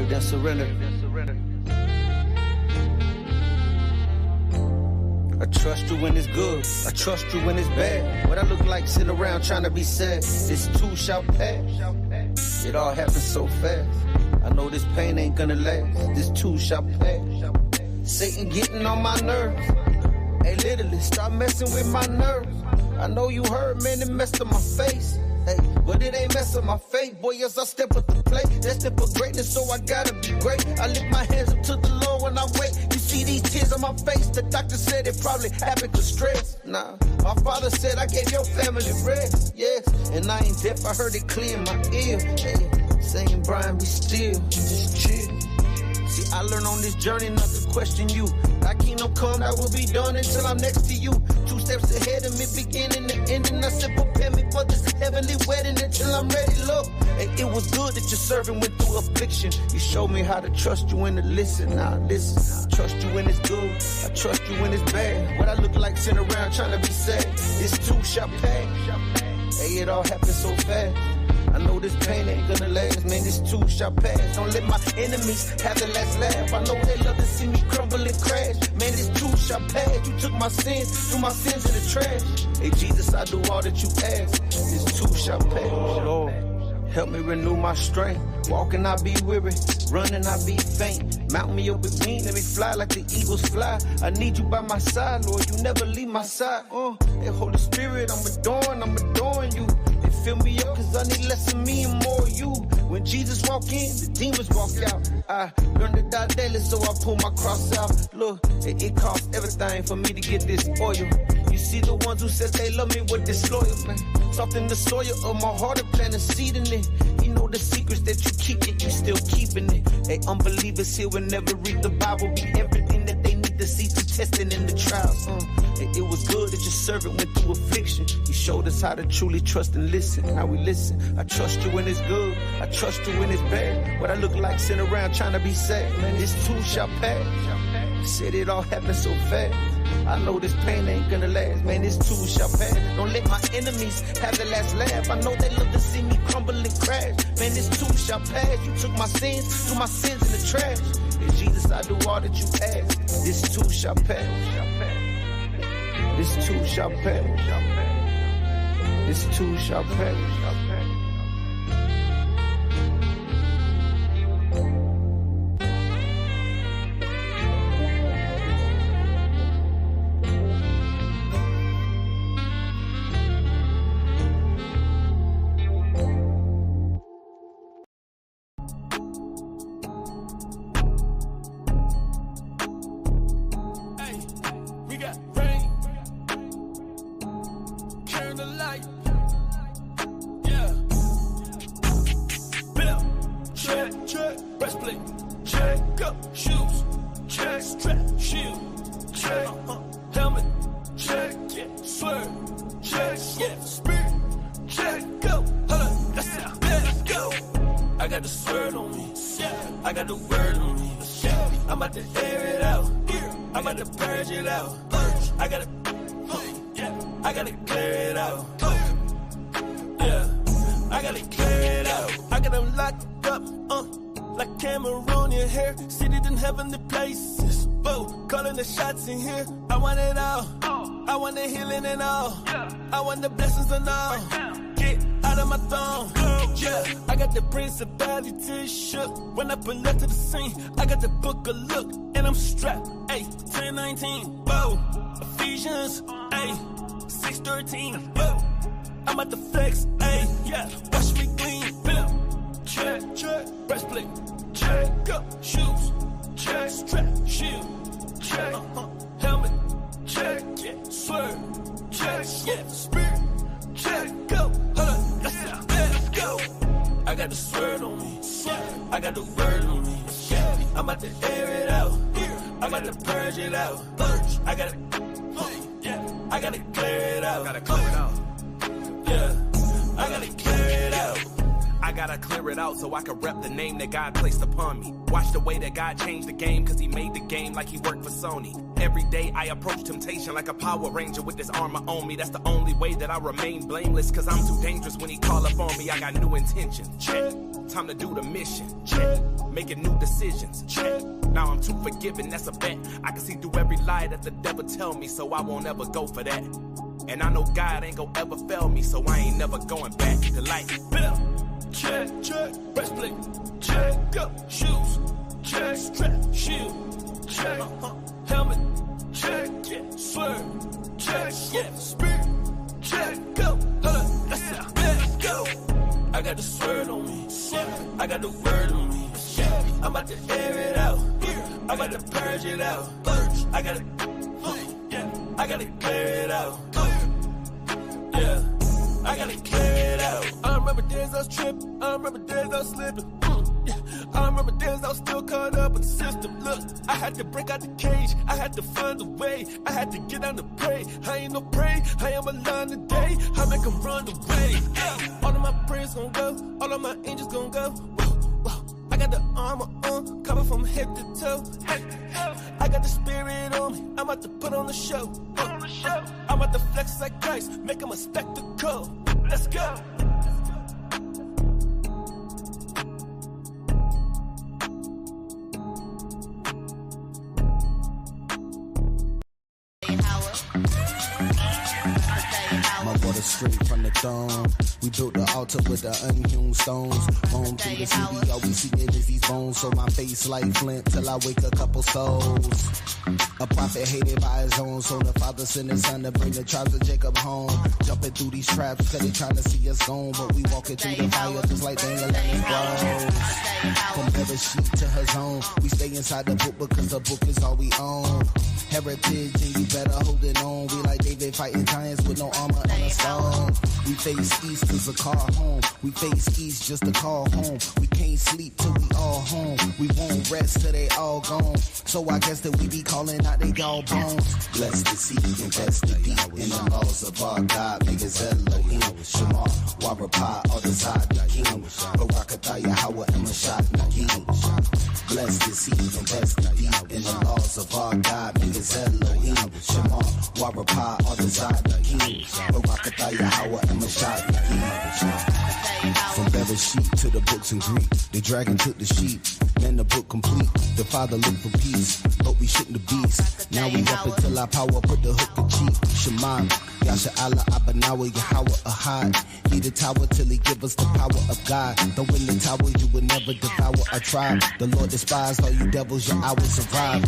than surrender. I trust you when it's good, I trust you when it's bad. What I look like sitting around trying to be sad, this too shall pass. It all happens so fast, I know this pain ain't gonna last. This too shall pass. Satan getting on my nerves. Hey, literally, stop messing with my nerves. I know you heard, man, it messed up my face. Hey, but it ain't messing my faith. Boy, as I step up to play, that's step for greatness, so I gotta be great. I lift my hands up to the Lord when I wait. You see these tears on my face, the doctor said it probably happened to stress. Nah, my father said I gave your family rest, yes. And I ain't deaf, I heard it clear in my ear. Hey, saying, Brian, be still, just chill. See, I learned on this journey not to question you. Thy kingdom come, I will be done until I'm next to you. 2 steps ahead of me, beginning and ending. I said, prepare me for this heavenly wedding until I'm ready, look. And it was good that your servant went through affliction. You showed me how to trust you and to listen. Now listen, I trust you when it's good, I trust you when it's bad. What I look like sitting around trying to be sad, this too shall pass. Hey, it all happened so fast, I know this pain ain't gonna last, man, this too shall pass. Don't let my enemies have the last laugh. I know they love to see me crumble and crash. Man, this too shall pass. You took my sins, threw my sins in the trash. Hey, Jesus, I do all that you ask. This too shall pass. Lord, help me renew my strength. Walking, I be weary. Running, I be faint. Mount me up with wings, let me fly like the eagles fly. I need you by my side, Lord, you never leave my side. Hey, Holy Spirit, I'm adoring you. Fill me up, cause I need less of me and more of you. When Jesus walk in, the demons walk out. I learned to die daily, so I pull my cross out. Look, it costs everything for me to get this oil. You see the ones who said they love me with disloyal, man. Soften the soil of my heart and plant a seed in it. You know the secrets that you keep, yet you still keeping it. Hey, unbelievers here will never read the Bible. Be everything that they need to see through testing in the trials. It was good that your servant went through affliction. You showed us how to truly trust and listen. How we listen. I trust you when it's good, I trust you when it's bad. What I look like sitting around trying to be sad, man, this too shall pass. Said it all happened so fast, I know this pain ain't gonna last, man, this too shall pass. Don't let my enemies have the last laugh. I know they love to see me crumble and crash. Man, this too shall pass. You took my sins, threw my sins in the trash. And Jesus, I do all that you ask. This too shall pass. This too shall pass. This too shall pass. In here, I want it all. I want the healing and all. I want the blessings and all. Get out of my throne. Yeah, I got the principality to shook. When I pull up to the scene, I got the book of look, and I'm strapped. Ayy, 10:19, whoa. Ephesians, ayy, 6:13, whoa. I'm at the flex, ayy, yeah. Watch me clean, bill. Check, check, breastplate, check, go, shoes, check, strap, shield. Check, helmet, check, yeah, swerve, check, yeah, spirit, check, go, hold on, let's go. I got the swerve on me, I got the word on me, I'm about to air it out, I'm about to purge it out, I gotta clear it out, yeah, I gotta clear it out. I gotta clear it out so I can rep the name that God placed upon me. Watch the way that God changed the game, cause he made the game like he worked for Sony. Every day I approach temptation like a Power Ranger with this armor on me. That's the only way that I remain blameless, cause I'm too dangerous when he call up on me. I got new intentions. Check. time to do the mission. Check. Making new decisions. Check. Now I'm too forgiving, that's a bet. I can see through every lie that the devil tell me, so I won't ever go for that. And I know God ain't gon' ever fail me, so I ain't never going back to life. Bell, check, check, breastplate, check, go, shoes, check, strap, shield, check, helmet, check, yeah, swerve, check, yeah, spirit, check, go, hold up, that's it, let's go. I got the swerve on me, I got the word on me, I'm about to air it out, I'm about to purge it out, I gotta clear it out. Yeah, I gotta clear it out. I remember days I was tripping. I remember days I was slipping. Yeah, I remember days I was still caught up in the system. Look, I had to break out the cage. I had to find a way. I had to get down to pray. I ain't no prey. I am alive today. I make them run away. Yeah. All of my prayers gon' go. All of my angels gon' go. Whoa, whoa. I got the armor on, covered from head to toe. Hey, I got the spirit on me. I'm about to put on the show. I'm about to flex like Christ, make him a spectacle. Let's go. My water straight from the throne. We built the altar with the unhewn stones. Roam through the city, all we see is these bones. So my face like flint till I wake a couple souls. A prophet hated by his own, so the father sent his son to bring the tribes of Jacob home. Jumping through these traps, cause they trying to see us gone. But we walking through the fire just like Daniel and his bros. From every sheep to her zone, we stay inside the book because the book is all we own. Heritage and you better hold it on. We like David fighting giants with no armor and a stone. We face east cause a car home. We face east just to call home. We can't sleep till we all home. We won't rest till they all gone. So I guess that we be calling out they all bones. Blessed to see, invest the deep in the laws of our God. Niggas Elohim, Shema, Warapah, all the side the king. Barakatah, Yahweh, and Mashad Nagim. Blessed to see, invest the deep in the laws of our God. Niggas Elohim, Shema, Warapah, all the side the king. Barakatah, Yahweh, and Mashad Nagim. From Bereshit to the books in Greek, the dragon took the sheep. Man, the book complete. The father looked for peace, but we shook the beast. Now we up until our power put the hook in cheek. Shema, Yasha Allah, Abanawa, Yahweh, Ahad. He the tower till he give us the power of God. Though in the tower you will never devour a tribe. The Lord despised all you devils, your hours arrive.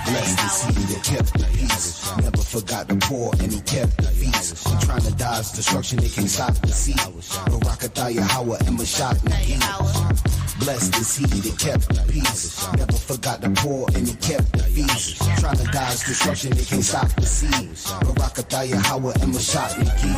Blessed is he that kept the peace. Never forgot the poor and he kept the feast. I'm trying to dodge destruction, they can't stop the sea. Barakatah, Yahweh, and Mashad Nagim. Blessed is he that kept the peace. Never forgot the poor and he kept the feast. Trying to dodge destruction, they can't stop the sea. Barakatah, Yahweh, and Mashad Nagim.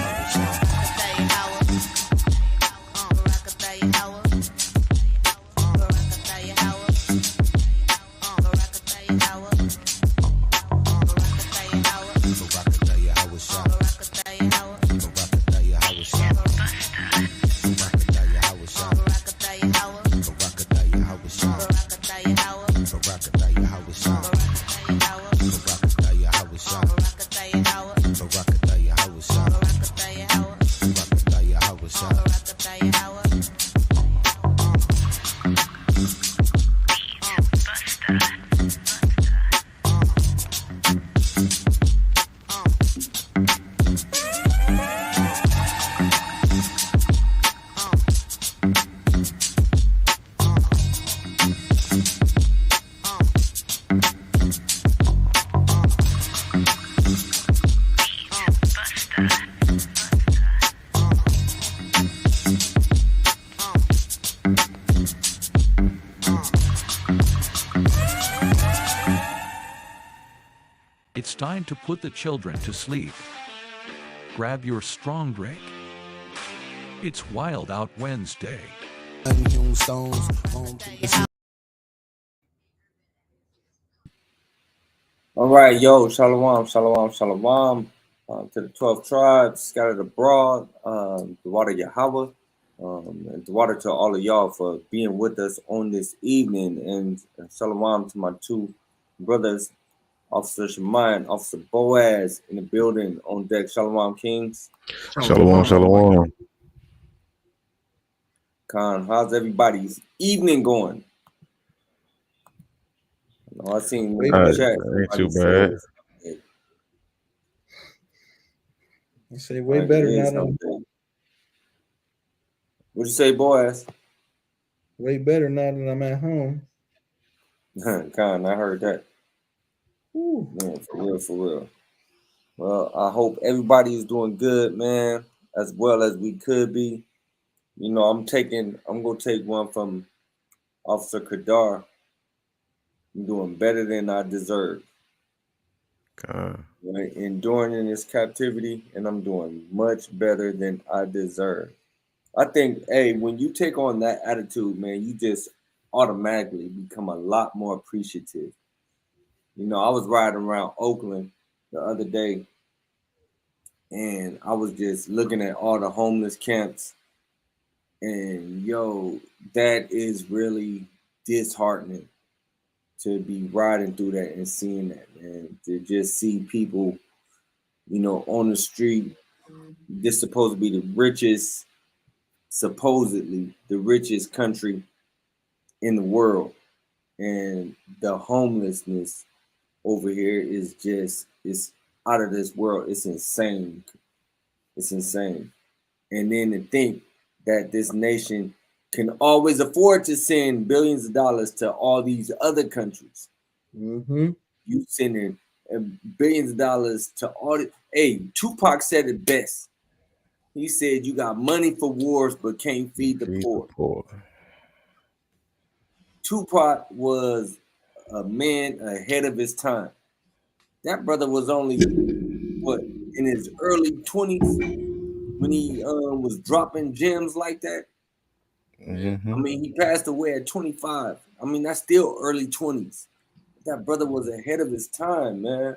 It's time to put the children to sleep. Grab your strong drink. It's Wild Out Wednesday. All right, yo, shalom, shalom, shalom. To the 12 tribes scattered abroad, the water Yahweh, and the water to all of y'all for being with us on this evening. And shalom to my two brothers, Officer Shemai and Officer Boaz in the building on deck. Shalom, Kings. Shalom, shalom. Con, how's everybody's evening going? I seen in the chat. Ain't too bad. I say way better now. What'd you say, boys? Way better now that I'm at home. Con, I heard that. Ooh, man, for real. Well, I hope everybody is doing good, man, as well as we could be. You know, I'm gonna take one from Officer Kadar. I'm doing better than I deserve. Right? Enduring in this captivity, and I'm doing much better than I deserve. I think, hey, when you take on that attitude, man, you just automatically become a lot more appreciative. You know, I was riding around Oakland the other day, and I was just looking at all the homeless camps, and yo, that is really disheartening to be riding through that and seeing that, man. To just see people, you know, on the street. This is supposed to be the richest, supposedly the richest country in the world, and the homelessness over here is out of this world. It's insane. It's insane. And then to think that this nation can always afford to send billions of dollars to all these other countries. Mm-hmm. You sending billions of dollars to all. Hey, Tupac said it best. He said, "You got money for wars, but can't feed the poor." Tupac was a man ahead of his time. That brother was only in his early 20s when he was dropping gems like that. Mm-hmm. I mean, he passed away at 25. I mean, that's still early 20s. That brother was ahead of his time, man.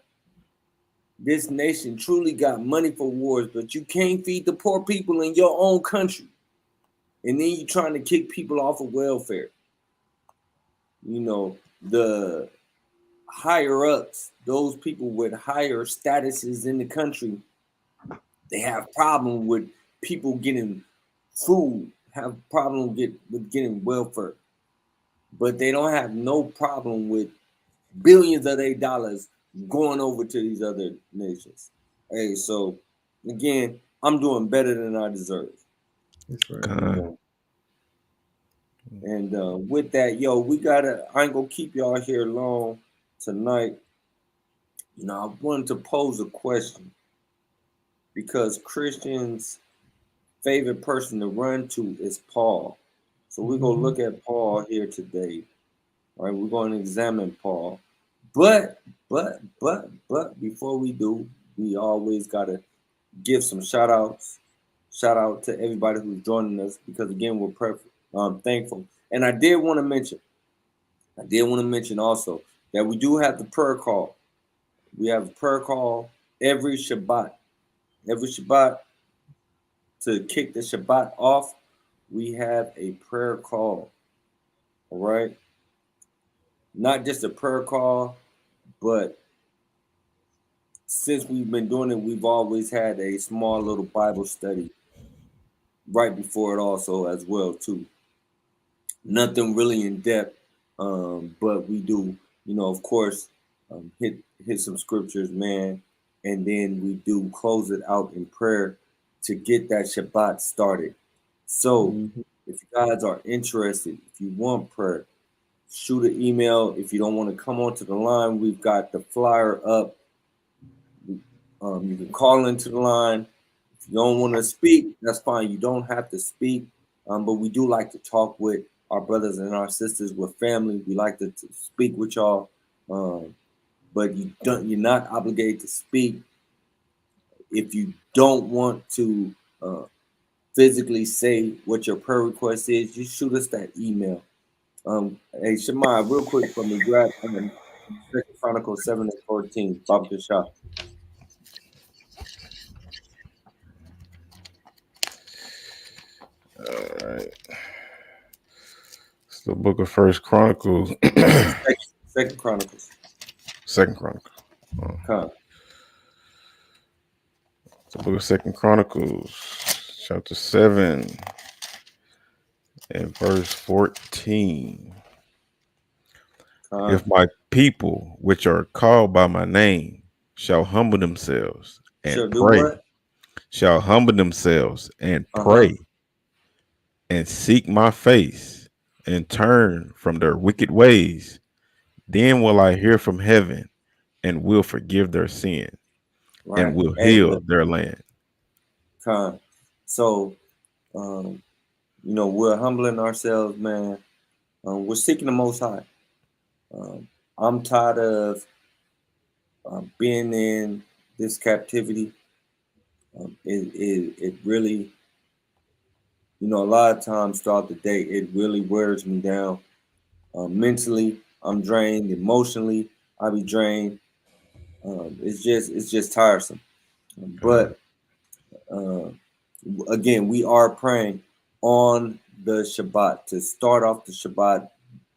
This nation truly got money for wars, but you can't feed the poor people in your own country. And then you're trying to kick people off of welfare. You know, the higher ups, those people with higher statuses in the country, they have problem with people getting food, have problem with getting welfare. But they don't have no problem with billions of their dollars going over to these other nations. Hey, so again, I'm doing better than I deserve. That's right. And with that, yo, I ain't gonna keep y'all here long tonight. You know, I wanted to pose a question because Christians' favorite person to run to is Paul. So we're gonna look at Paul here today. All right, we're going to examine Paul. But before we do, we always gotta give some shout outs. Shout out to everybody who's joining us because again, we're thankful. And I did want to mention also that we do have the prayer call. We have a prayer call every Shabbat. Every Shabbat, to kick the Shabbat off, we have a prayer call. All right. Not just a prayer call, but since we've been doing it, we've always had a small little Bible study right before it also as well too. Nothing really in depth, but we do, you know, of course, hit some scriptures, man, and then we do close it out in prayer to get that Shabbat started. So if you guys are interested, if you want prayer, shoot an email. If you don't want to come onto the line, we've got the flyer up. You can call into the line. If you don't want to speak, that's fine. You don't have to speak. But we do like to talk with our brothers and our sisters. We're family. We like to speak with y'all. But you're not obligated to speak. If you don't want to physically say what your prayer request is, just shoot us that email. Hey, Shemai, real quick for me, grab 2 Chronicles 7:14, Bob the shop. All right. It's the book of First Chronicles. Second Chronicles. Second Chronicles. The book of Second Chronicles, chapter 7 And verse 14. Con. If my people, which are called by my name, shall humble themselves Shall and do pray, what? shall humble themselves and Uh-huh. pray and seek my face and turn from their wicked ways, then will I hear from heaven and will forgive their sin and Right. will Hey, heal look, their land. Con. So, we're humbling ourselves, man. We're seeking the Most High. I'm tired of being in this captivity. It really, a lot of times throughout the day, it really wears me down. Mentally, I'm drained. Emotionally, I be drained. It's just tiresome. But uh, again, we are praying on the Shabbat. To start off the Shabbat,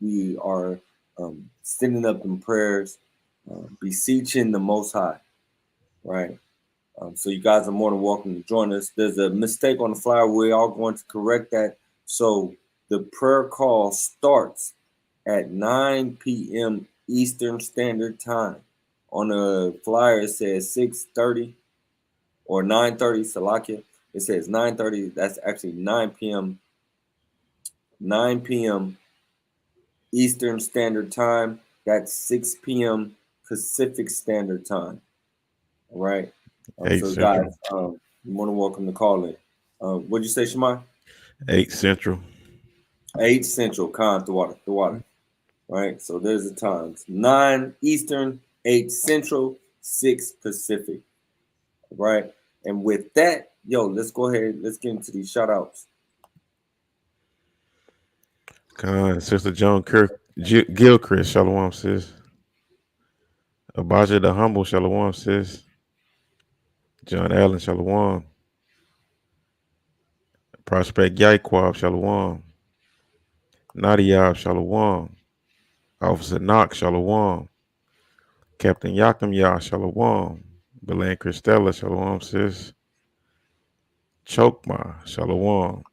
we are sending up in prayers, beseeching the Most High, right? So you guys are more than welcome to join us. There's a mistake on the flyer. We are going to correct that. So the prayer call starts at 9 p.m. Eastern Standard Time. On the flyer, it says 6:30 or 9:30, Salakia. It says 9:30. That's actually 9 p.m. 9 p.m. Eastern Standard Time. That's 6 p.m. Pacific Standard Time. All right. 8 So Central. guys, you're more than welcome to call in. What'd you say, Shemai? 8 Central. 8 Central, the water. Right. So there's the times: 9 Eastern, 8 Central, 6 Pacific. Right. And with that, let's go ahead. Let's get into these shout outs. Sister Joan Gilchrist, Shalom, sis. Abaja the Humble, Shalom, sis. John Allen, Shalom. Prospect Yaiquab, Shalom. Nadiab, Shalom. Officer Knox, Shalom. Captain Yakim Yah, Shalom. Belen Christella, Shalom, sis. Chokma, Shalom.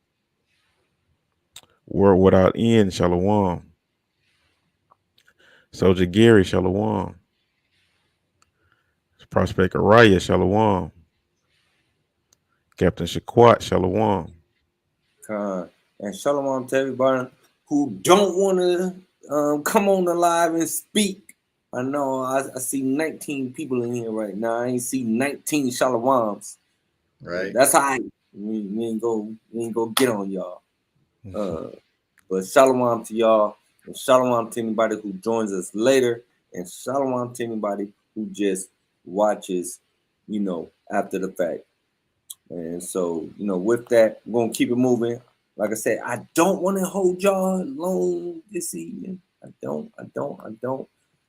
World Without End, Shalom. Soldier Gary, Shalom. Prospect Araya, Shalom. Captain Shaquat, Shalom. And shalom to everybody who don't want to come on the live and speak. I know I see 19 people in here right now. I ain't see 19 shaloms. Right. That's how we ain't go get on y'all. But shalom to y'all, and shalom to anybody who joins us later, and shalom to anybody who just watches, after the fact. And so, with that, we're gonna keep it moving. Like I said, I don't want to hold y'all long this evening. I don't.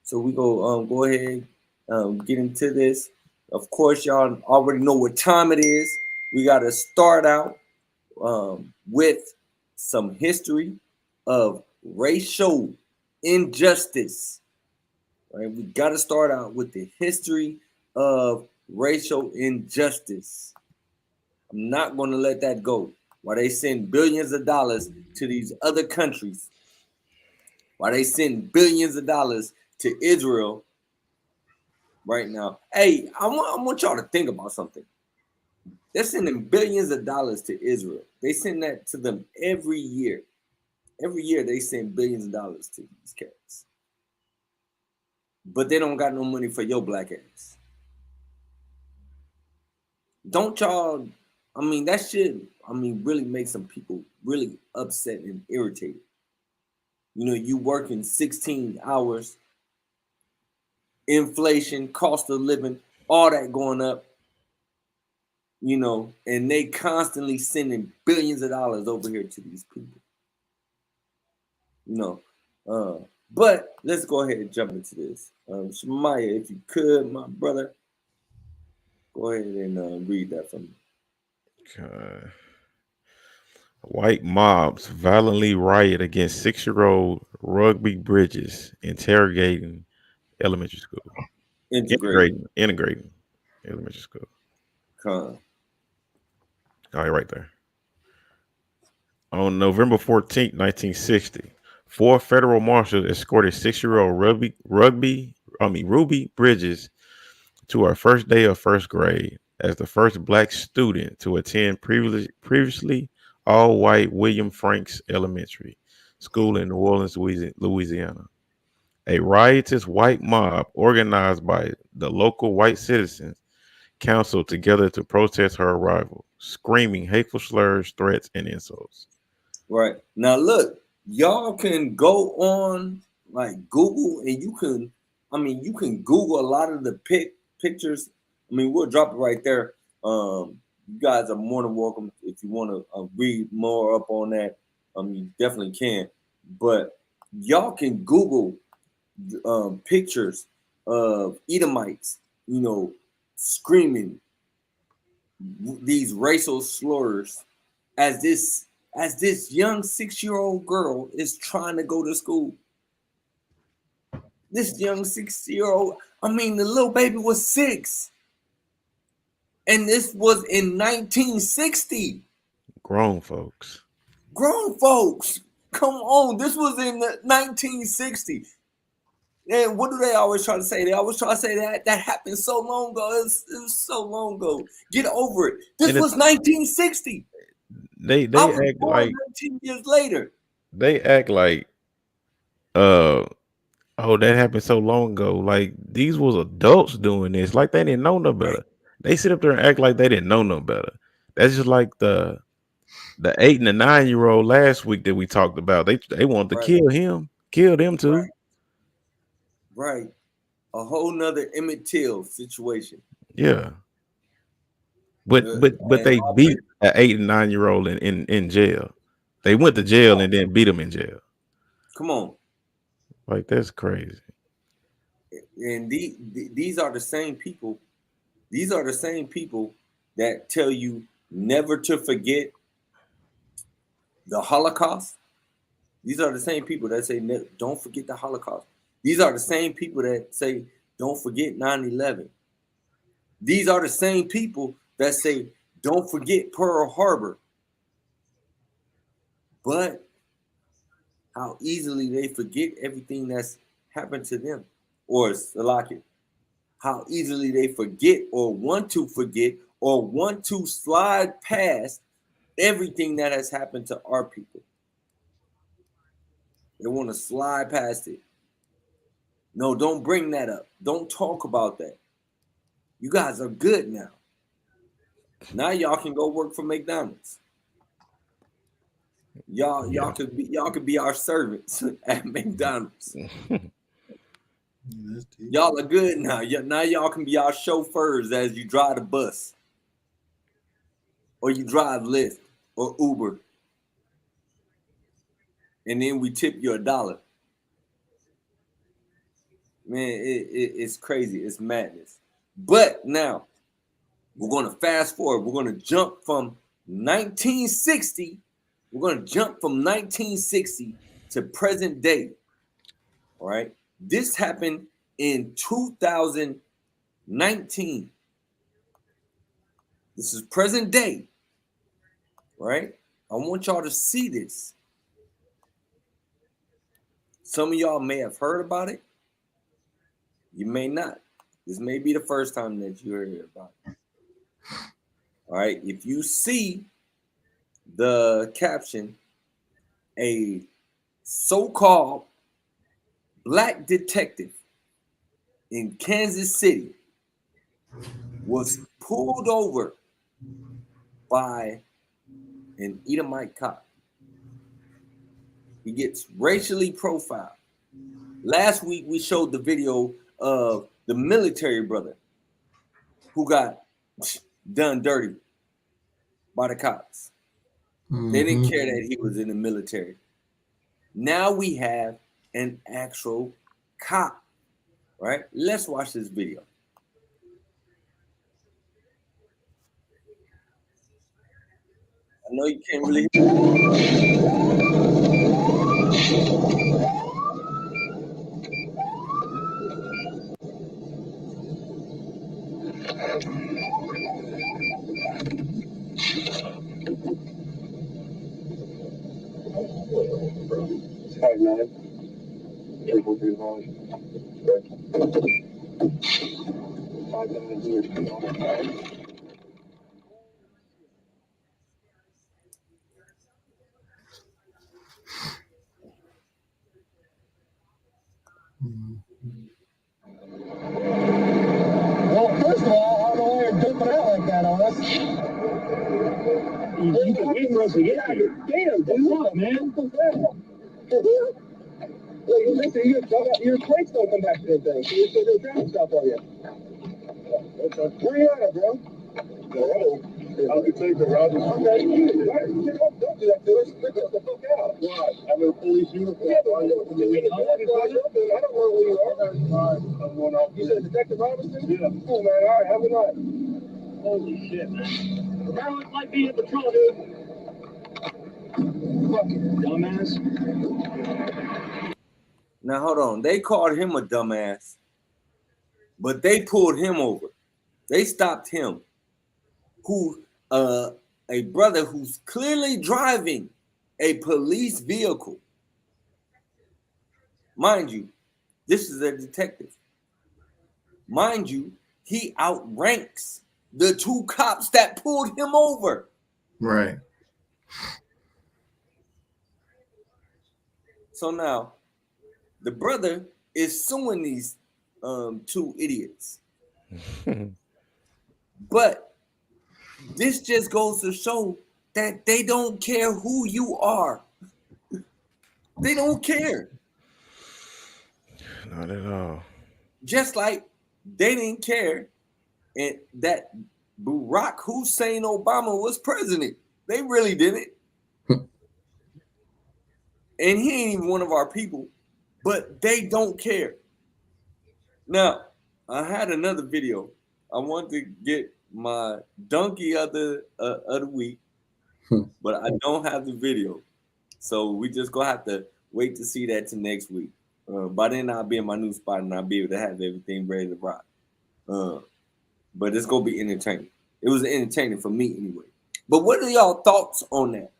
So we go ahead, get into this. Of course, y'all already know what time it is. We got to start out with some history of racial injustice. Right? We got to start out with the history of racial injustice. I'm not going to let that go. While they send billions of dollars to these other countries, while they send billions of dollars to Israel right now. Hey, I want y'all to think about something. They're sending billions of dollars to Israel. They send that to them every year. Every year they send billions of dollars to these cats. But they don't got no money for your black ass. Don't y'all, that shit, really make some people really upset and irritated. You working 16 hours, inflation, cost of living, all that going up, and they constantly sending billions of dollars over here to these people. But let's go ahead and jump into this. Shemaiah, if you could, my brother, go ahead and read that for me. Okay. White mobs violently riot against 6-year-old Rugby Bridges integrating elementary school. Integrating elementary school. All right there. On November 14th, 1960, four federal marshals escorted 6-year-old Ruby Bridges to her first day of first grade as the first black student to attend previously all-white William Franks Elementary School in New Orleans, Louisiana. A riotous white mob organized by the local white citizens council together to protest her arrival, screaming hateful slurs, threats, and insults. Right. Now look, y'all can go on like Google and you can Google a lot of the pictures. I mean, we'll drop it right there. You guys are more than welcome if you want to read more up on that. You definitely can. But y'all can Google pictures of Edomites, screaming these racial slurs as this young 6-year-old girl is trying to go to school. This young 6-year-old, the little baby was 6. And this was in 1960. Grown folks. Come on. This was in 1960. And what do they always try to say? They always try to say that happened so long ago. It was so long ago. Get over it. This was 1960. They act like 19 years later. They act like that happened so long ago. Like these was adults doing this. Like they didn't know no better. Right. They sit up there and act like they didn't know no better. That's just like the 8 and the 9-year-old last week that we talked about. They wanted to kill them too. Right. A whole nother Emmett Till situation. Yeah. But they beat an 8 and 9-year-old in jail. They went to jail and then beat them in jail. Come on. Like that's crazy. And these are the same people. These are the same people that tell you never to forget the Holocaust. These are the same people that say don't forget the Holocaust. These are the same people that say don't forget 9/11. These are the same people that say don't forget Pearl Harbor. But how easily they forget everything that's happened to them, or Salaki, how easily they forget or want to forget or want to slide past everything that has happened to our people. They want to slide past it. No, don't bring that up. Don't talk about that. You guys are good now. Now y'all can go work for McDonald's. Y'all could be our servants at McDonald's. Y'all are good now. Now y'all can be our chauffeurs as you drive the bus, or you drive Lyft or Uber, and then we tip you $1. Man, it's crazy. It's madness. But now we're going to fast forward. We're going to jump from 1960. We're going to jump from 1960 to present day. All right. This happened in 2019. This is present day. Right? I want y'all to see this. Some of y'all may have heard about it. You may not. This may be the first time that you heard about it. All right. If you see the caption, a so-called black detective in Kansas City was pulled over by an Edomite cop. He gets racially profiled. Last week, we showed the video of the military brother who got done dirty by the cops. Mm-hmm. They didn't care that he was in the military. Now we have an actual cop, right? Let's watch this video. I know you can't really fight, man. People do wrong. 5 years, you know. Well, first of all, I don't know why you're dumping out like that on us. You can win, Russell. Yeah, damn, dude. What, man? Look, listen, your plates don't come back to the thing. So they're traffic stop on you. Where you at, bro? I'll take the route. Okay, don't do that to us. Get the fuck out. Why? I'm in a police uniform. Yeah, but I don't know where you are. I'm going off. You said Detective Robinson? Yeah. Cool, man. All right, have a good night. Holy shit, man. Remember what might be in patrol, dude. Fucking dumbass. Now hold on. They called him a dumbass, but they pulled him over. They stopped him. Who a brother who's clearly driving a police vehicle. Mind you, this is a detective. Mind you, he outranks the 2 cops that pulled him over. Right. So now the brother is suing these 2 idiots. But this just goes to show that they don't care who you are. They don't care. Not at all. Just like they didn't care and that Barack Hussein Obama was president. They really didn't. And he ain't even one of our people, but they don't care. Now, I had another video. I wanted to get my donkey of the week, but I don't have the video. So we just gonna have to wait to see that to next week. By then I'll be in my new spot and I'll be able to have everything ready to rock. But it's gonna be entertaining. It was entertaining for me anyway. But what are y'all thoughts on that?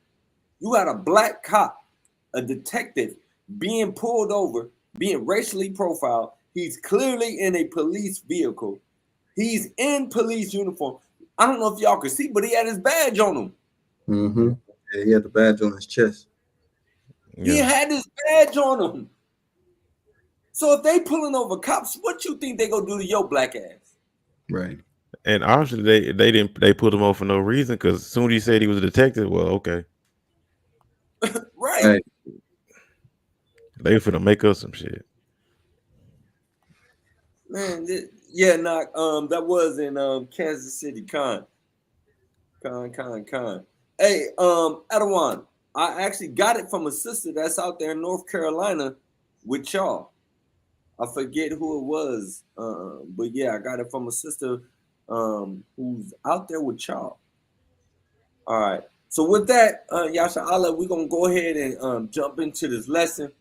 You got a black cop, a detective being pulled over, being racially profiled. He's clearly in a police vehicle. He's in police uniform. I don't know if y'all could see, but he had his badge on him. Mm-hmm. Yeah, he had the badge on his chest. Yeah. He had his badge on him. So if they pulling over cops, what you think they gonna do to your black ass? Right. And obviously they put him on for no reason, because as soon as he said he was a detective, well, okay. Right. They finna make us some shit. Man, that was in Kansas City. Con. Hey, Adawan, I actually got it from a sister that's out there in North Carolina with y'all. I forget who it was, but yeah, I got it from a sister who's out there with y'all. All right. So with that, Yasha Allah, we're gonna go ahead and jump into this lesson.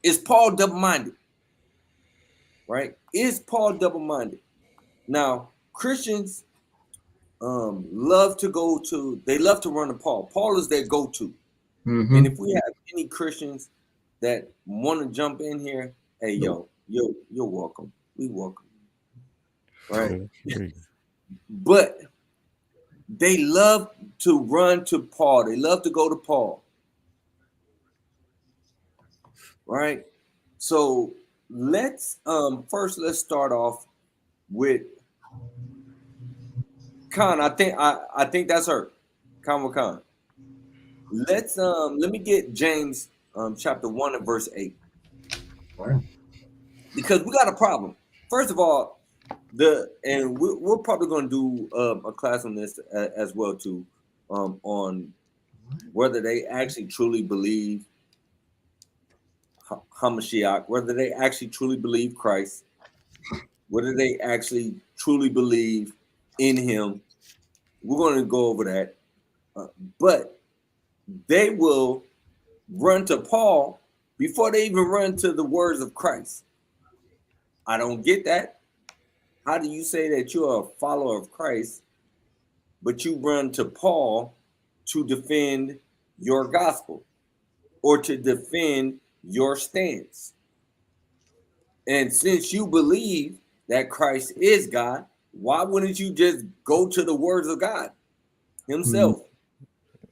Is Paul double-minded? Right? Is Paul double-minded? Now, Christians love to run to Paul. Paul is their go-to. Mm-hmm. And if we have any Christians that want to jump in here, hey, you're welcome. We welcome. Right? But they love to run to Paul. They love to go to Paul. Right? So let's start off with Khan. I think that's her. Khan. Let me get James chapter 1 and verse 8. Right. Because we got a problem. First of all, we're probably going to do a class on this as well too, on whether they actually truly believe Hamashiach, whether they actually truly believe Christ, whether they actually truly believe in him. We're going to go over that. But they will run to Paul before they even run to the words of Christ. I don't get that. How do you say that you're a follower of Christ, but you run to Paul to defend your gospel or to defend your stance. And since you believe that Christ is God, why wouldn't you just go to the words of God himself?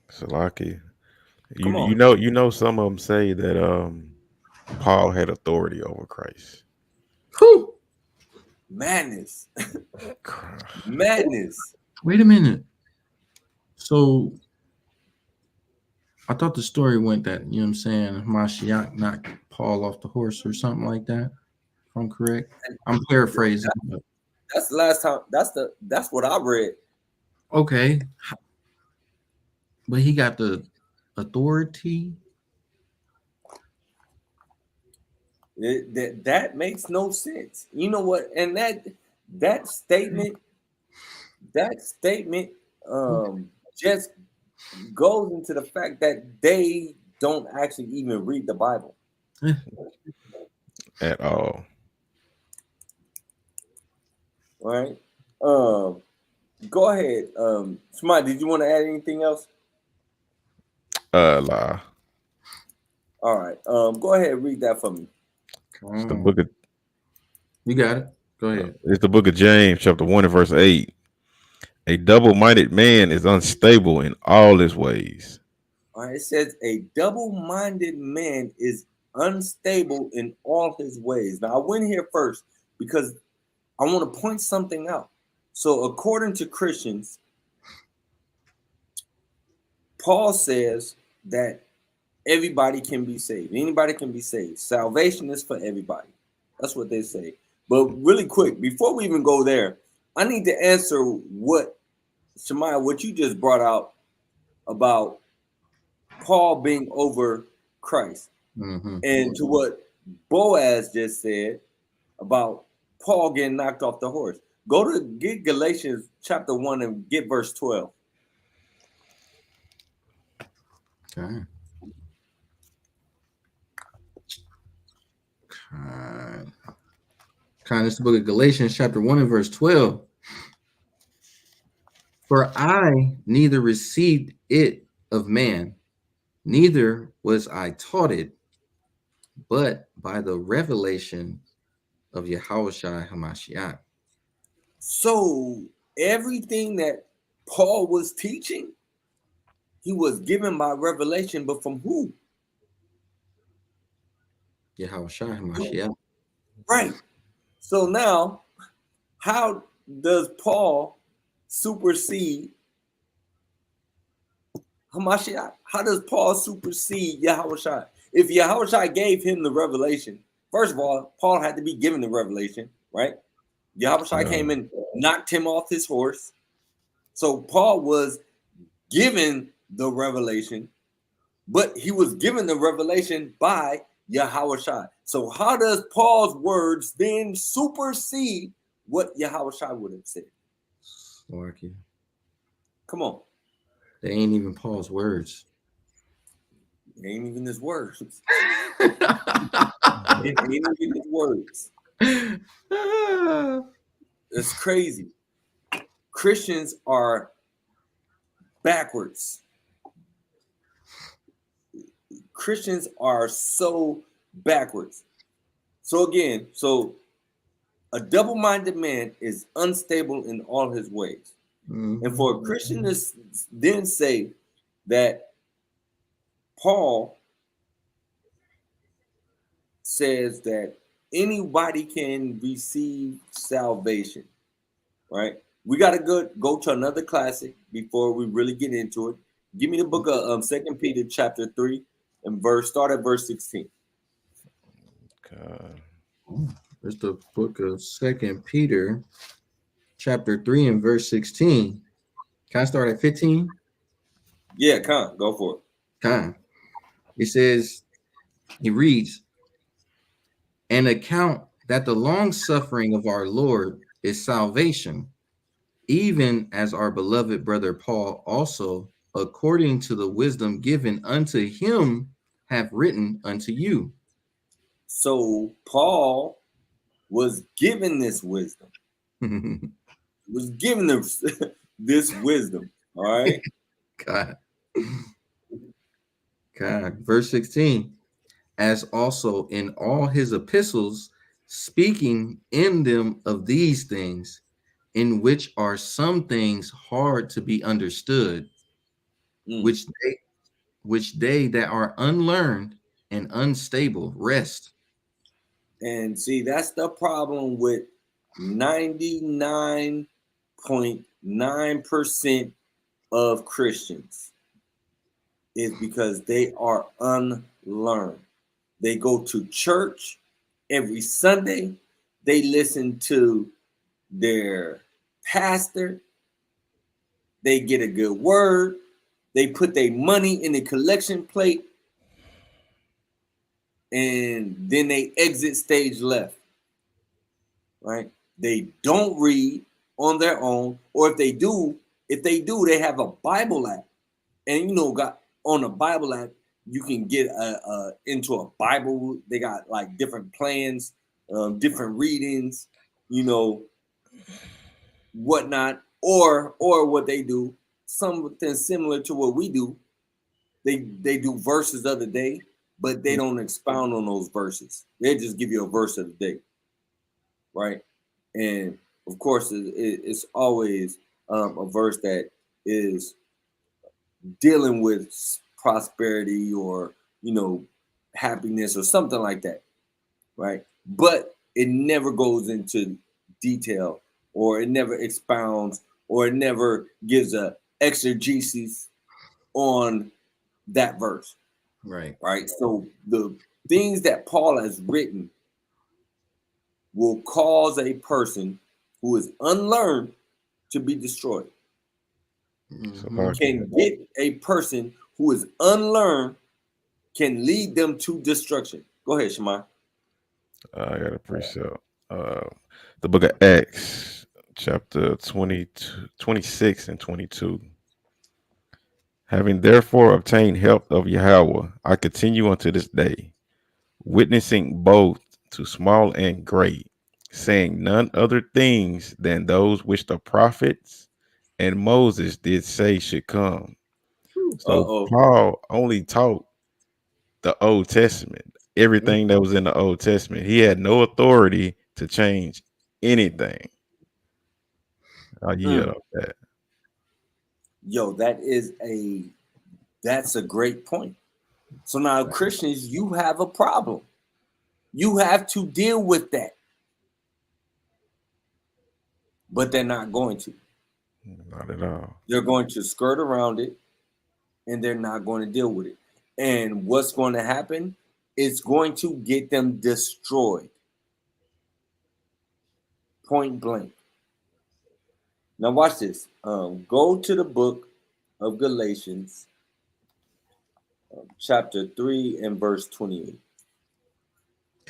Salaki. Come on. You know some of them say that Paul had authority over Christ. Whew. Madness. Madness. Wait a minute. So I thought the story went that, you know what I'm saying, Mashiach knocked Paul off the horse or something like that. If I'm correct. I'm paraphrasing. That's the last time. That's what I read. Okay. But he got the authority. That makes no sense. You know what? And that statement just goes into the fact that they don't actually even read the Bible at all. Right? Go ahead. Smart, did you want to add anything else? La. All right. Go ahead and read that for me. It's the book of, you got it. Go ahead. It's the book of James, chapter 1 and verse 8. A double-minded man is unstable in all his ways. All right, it says a double-minded man is unstable in all his ways. Now, I went here first because I want to point something out. So, according to Christians, Paul says that everybody can be saved. Anybody can be saved. Salvation is for everybody. That's what they say. But really quick, before we even go there, I need to answer what, Shemaiah, what you just brought out about Paul being over Christ. Mm-hmm. And to what Boaz just said about Paul getting knocked off the horse. Go to get Galatians chapter 1 and get verse 12. Okay. This book of Galatians chapter 1 and verse 12. For I neither received it of man, neither was I taught it, but by the revelation of Yahushua HaMashiach. So everything that Paul was teaching, he was given by revelation, but from who? Yahushua HaMashiach. Right. So now, how does Paul supersede Hamashiach? How does Paul supersede Yahushua? If Yahushua gave him the revelation, first of all, Paul had to be given the revelation, right? Yahushua came and knocked him off his horse. So Paul was given the revelation, but he was given the revelation by Yahushua. So how does Paul's words then supersede what Yahushua would have said? Lucky. Come on. They ain't even Paul's words. They ain't even his words. It ain't even his words. It's crazy. Christians are backwards. Christians are so backwards. So again, a double-minded man is unstable in all his ways. Mm-hmm. And for a Christian to then say that Paul says that anybody can receive salvation, right? We got to go to another classic before we really get into it. Give me the book of 2 Peter chapter 3 and start at verse 16. There's the book of 2 Peter chapter 3 and verse 16. Can I start at 15? Yeah, go for it. It says, he reads, an account that the long suffering of our Lord is salvation, even as our beloved brother Paul also, according to the wisdom given unto him, have written unto you. So Paul was given this wisdom. Was given this wisdom. All right. God. God. Verse 16, as also in all his epistles, speaking in them of these things, in which are some things hard to be understood, which they that are unlearned and unstable rest. And see, that's the problem with 99.9% of Christians, is because they are unlearned. They go to church every Sunday. They listen to their pastor. They get a good word. They put their money in the collection plate. And then they exit stage left. Right? They don't read on their own. Or if they do, they have a Bible app. And got on a Bible app, you can get into a Bible. They got like different plans, different readings, whatnot. Or what they do, something similar to what we do. They do verses of the day, but they don't expound on those verses. They just give you a verse of the day, right? And of course, it's always a verse that is dealing with prosperity or happiness or something like that, right? But it never goes into detail, or it never expounds, or it never gives a exegesis on that verse. Right. So the things that Paul has written will cause a person who is unlearned to be destroyed. Can get a person who is unlearned, can lead them to destruction. Go ahead, Shemai. I got a precept. The book of Acts, chapter 26 and 22. Having therefore obtained help of Yahweh, I continue unto this day, witnessing both to small and great, saying none other things than those which the prophets and Moses did say should come. So Paul only taught the Old Testament, everything that was in the Old Testament. He had no authority to change anything. I yield on that. Yo, that's a great point. So now, Christians, you have a problem. You have to deal with that. But they're not going to. Not at all. They're going to skirt around it, and they're not going to deal with it. And what's going to happen? It's going to get them destroyed. Point blank. Now watch this. Go to the book of Galatians, chapter 3 and verse 28.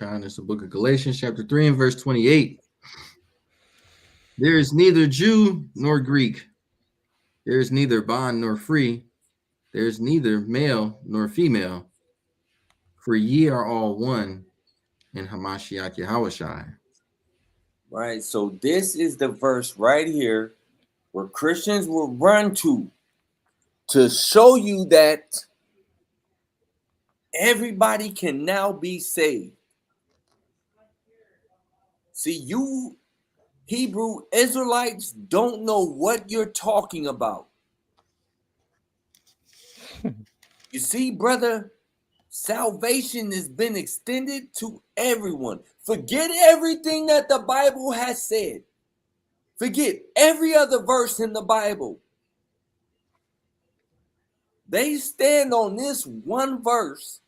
It's the book of Galatians, chapter 3 and verse 28. There is neither Jew nor Greek. There is neither bond nor free. There is neither male nor female. For ye are all one in Hamashiach Yahushai. Right. So this is the verse right here where Christians will run to show you that everybody can now be saved. See, you Hebrew Israelites don't know what you're talking about. You see, brother, salvation has been extended to everyone. Forget everything that the Bible has said. Forget every other verse in the Bible. They stand on this one verse,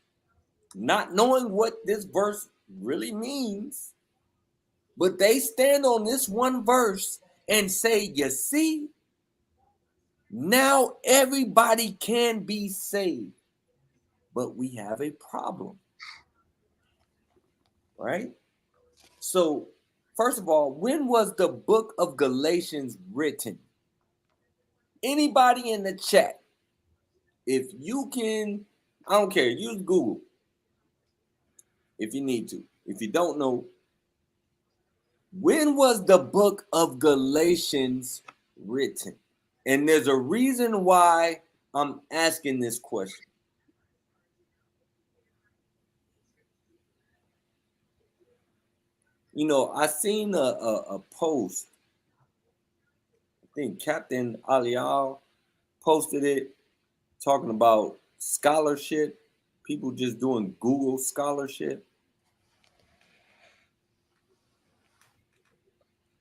not knowing what this verse really means, but they stand on this one verse and say, you see, now everybody can be saved. But we have a problem, right? So, first of all, when was the book of Galatians written? Anybody in the chat, if you can, I don't care, use Google if you need to. If you don't know, when was the book of Galatians written? And there's a reason why I'm asking this question. You know, I seen a post. I think Captain Alial posted it talking about scholarship. People just doing Google scholarship.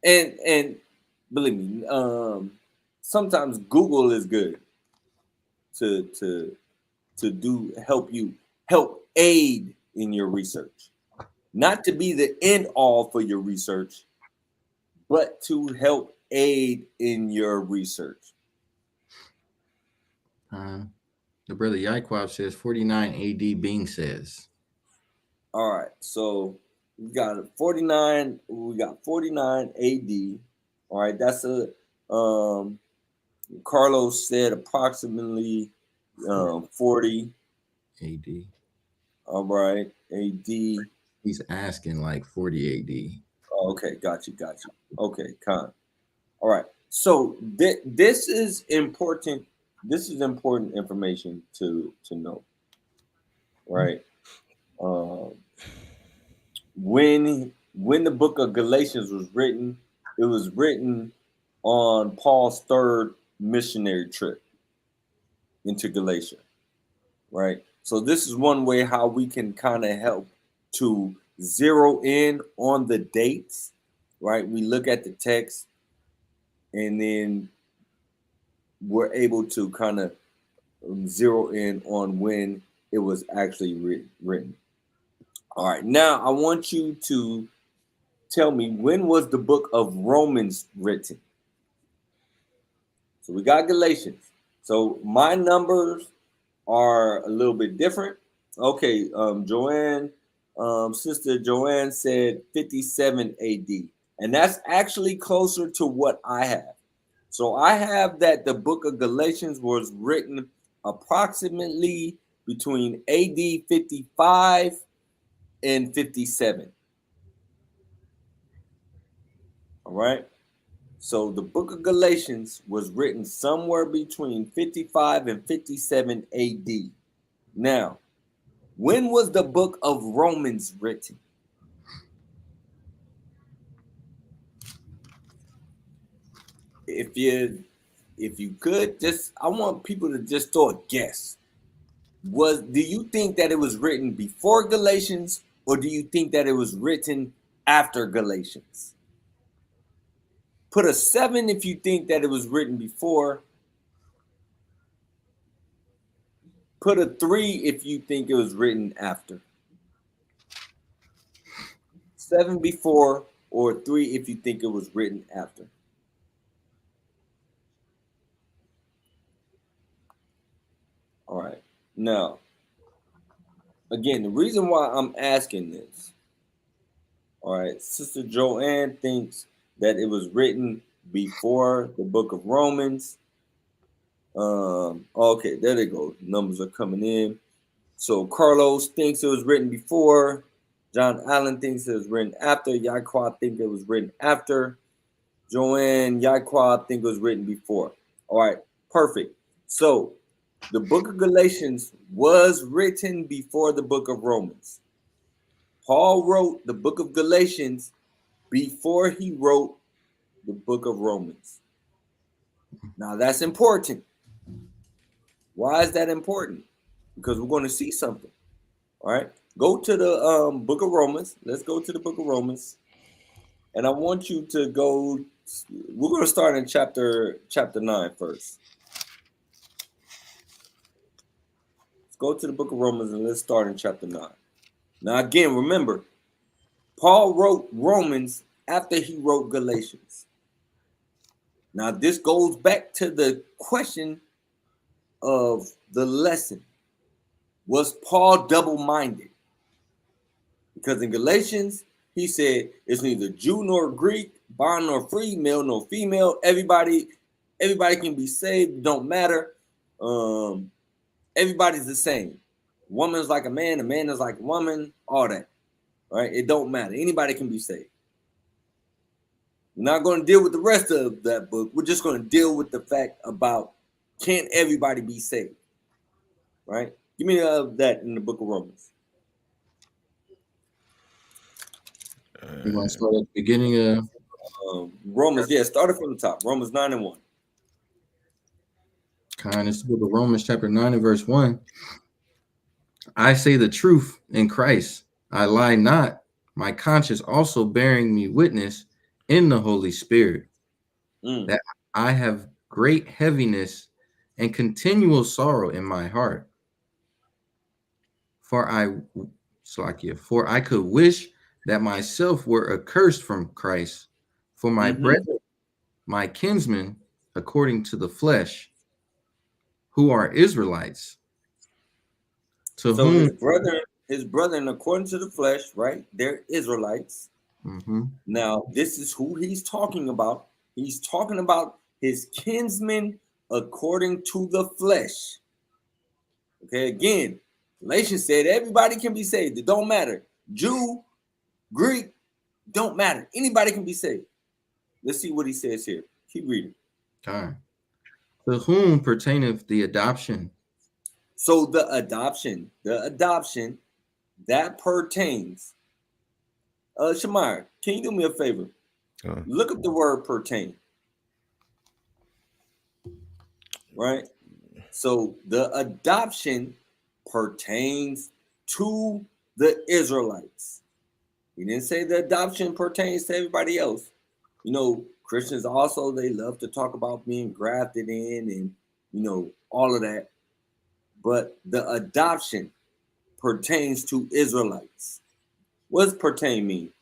And believe me, sometimes Google is good to help aid in your research, not to be the end all for your research, but to help aid in your research. The brother Yaquab says 49 AD. Bing says. All right, so we got 49. We got 49 AD. All right, that's a Carlos said approximately 40 AD. All right, AD. He's asking like 40 AD. Oh, okay, got you. Okay, con. All right, so this is important. This is important information to know, right? When the book of Galatians was written, it was written on Paul's third missionary trip into Galatia, right? So this is one way how we can kind of help to zero in on the dates, right? We look at the text and then we're able to kind of zero in on when it was actually written. All right, now I want you to tell me, when was the book of Romans written? So we got Galatians. So my numbers are a little bit different. Okay, Joanne, Sister Joanne said 57 AD. And that's actually closer to what I have. So I have that the book of Galatians was written approximately between AD 55 and 57. All right. So the book of Galatians was written somewhere between 55 and 57 AD. Now, when was the book of Romans written? If you could, just I want people to just throw a guess. Do you think that it was written before Galatians, or do you think that it was written after Galatians? Put a 7 if you think that it was written before. Put a 3 if you think it was written after. 7 before, or 3 if you think it was written after. All right. Now, again, the reason why I'm asking this, all right, Sister Joanne thinks that it was written before the book of Romans. Okay, there they go. Numbers are coming in. So Carlos thinks it was written before. John Allen thinks it was written after. Yaquab thinks it was written after. Joanne, Yaquab think it was written before. All right, perfect. So the book of Galatians was written before the book of Romans. Paul wrote the book of Galatians before he wrote the book of Romans. Now that's important. Why is that important? Because we're going to see something. All right, go to the book of Romans. Let's go to the book of Romans. And I want you to go, we're going to start in chapter 9 first. Let's go to the book of Romans and let's start in chapter 9. Now, again, remember, Paul wrote Romans after he wrote Galatians. Now, this goes back to the question of the lesson. Was Paul double-minded? Because in Galatians, he said it's neither Jew nor Greek, bond nor free, male nor female. Everybody can be saved. Don't matter. Everybody's the same. Woman's like a man is like a woman, all that. Right? It don't matter. Anybody can be saved. We're not going to deal with the rest of that book. We're just going to deal with the fact about, can everybody be saved? Right? Give me that in the book of Romans. You want to start at the beginning of Romans? Yeah, started from the top. Romans 9:1. This book of Romans, chapter 9 and verse 1. I say the truth in Christ. I lie not. My conscience also bearing me witness in the Holy Spirit that I have great heaviness and continual sorrow in my heart. For I could wish that myself were accursed from Christ for my brethren, my kinsmen, according to the flesh, who are Israelites. To So whom his brethren, according to the flesh, right? They're Israelites. Now, this is who he's talking about. He's talking about his kinsmen according to the flesh. Okay, again, Galatians said everybody can be saved. It don't matter. Jew, Greek, don't matter. Anybody can be saved. Let's see what he says here. Keep reading. To whom pertaineth the adoption? So the adoption that pertains. Shamar, can you do me a favor? Look up the word pertain. Right? So the adoption pertains to the Israelites. He didn't say the adoption pertains to everybody else. You know, Christians also, they love to talk about being grafted in and, you know, all of that. But the adoption pertains to Israelites. What does pertain mean?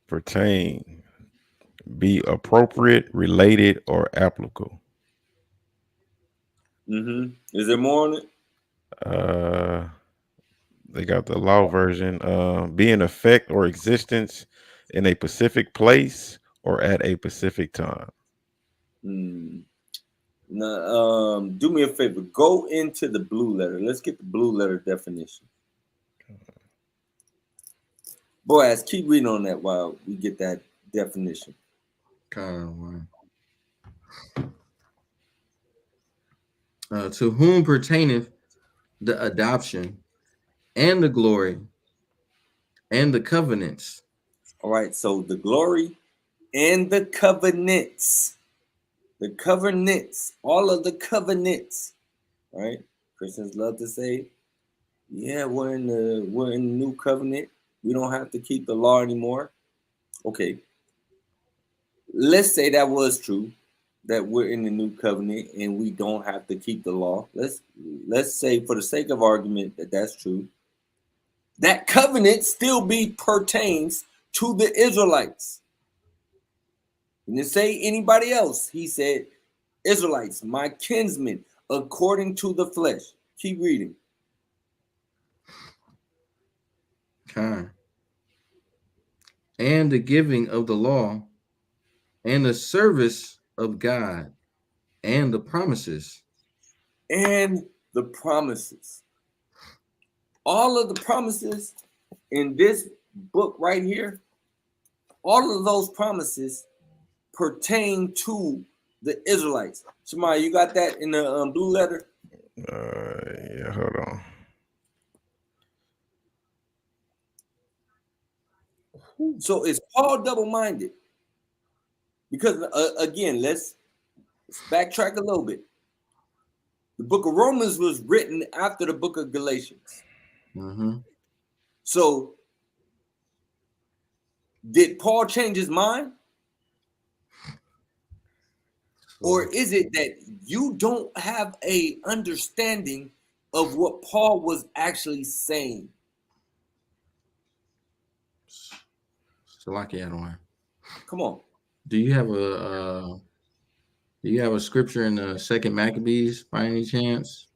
Pertain, be appropriate, related, or applicable. Is there more on it? They got the law version. Be in effect or existence in a specific place or at a specific time. Now, do me a favor. Go into the blue letter. Let's get the blue letter definition. Boaz, keep reading on that while we get that definition. To whom pertaineth the adoption and the glory and the covenants. All right, so the glory and the covenants. The covenants, all of the covenants. All right. Christians love to say, yeah, we're in the new covenant. We don't have to keep the law anymore. Okay. Let's say that was true, that we're in the new covenant and we don't have to keep the law. Let's say, for the sake of argument, that that's true. That covenant still pertains to the Israelites. He didn't say anybody else. He said, Israelites, my kinsmen, according to the flesh. Keep reading. Okay. And the giving of the law and the service of God and the promises. And the promises. All of the promises in this book right here, all of those promises pertain to the Israelites. Shemaiah, you got that in the blue letter? Yeah, hold on. So is Paul double-minded? Because again, let's backtrack a little bit. The book of Romans was written after the book of Galatians. So did Paul change his mind? Or is it that you don't have a understanding of what Paul was actually saying? Come on. Do you have a scripture in the Second Maccabees by any chance?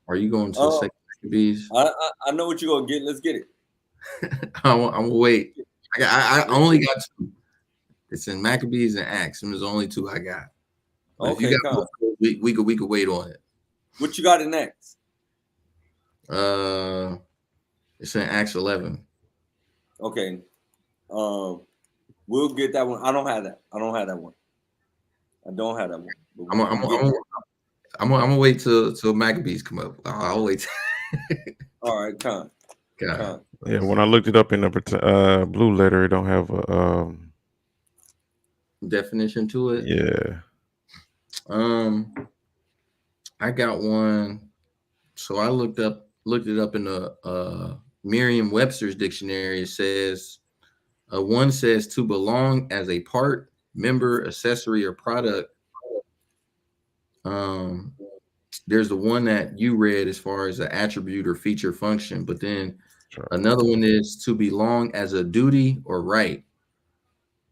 Are you going to the Second Maccabees? I know what you're gonna get. Let's get it. I'm gonna wait. I only got two. It's in Maccabees and Acts, and there's only two I got. But okay, if you got we could wait on it. What you got in Acts? It's in Acts 11. Okay. We'll get that one. I don't have that one. I'm gonna wait till Maccabees come up. I'll wait. All right, con. Yeah, when I looked it up in the blue letter, it don't have a definition to it. Yeah. I got one. So I looked it up in the Merriam-Webster's dictionary. It says one says to belong as a part, member, accessory, or product. There's the one that you read as far as an attribute or feature function, but then another one is to belong as a duty or right.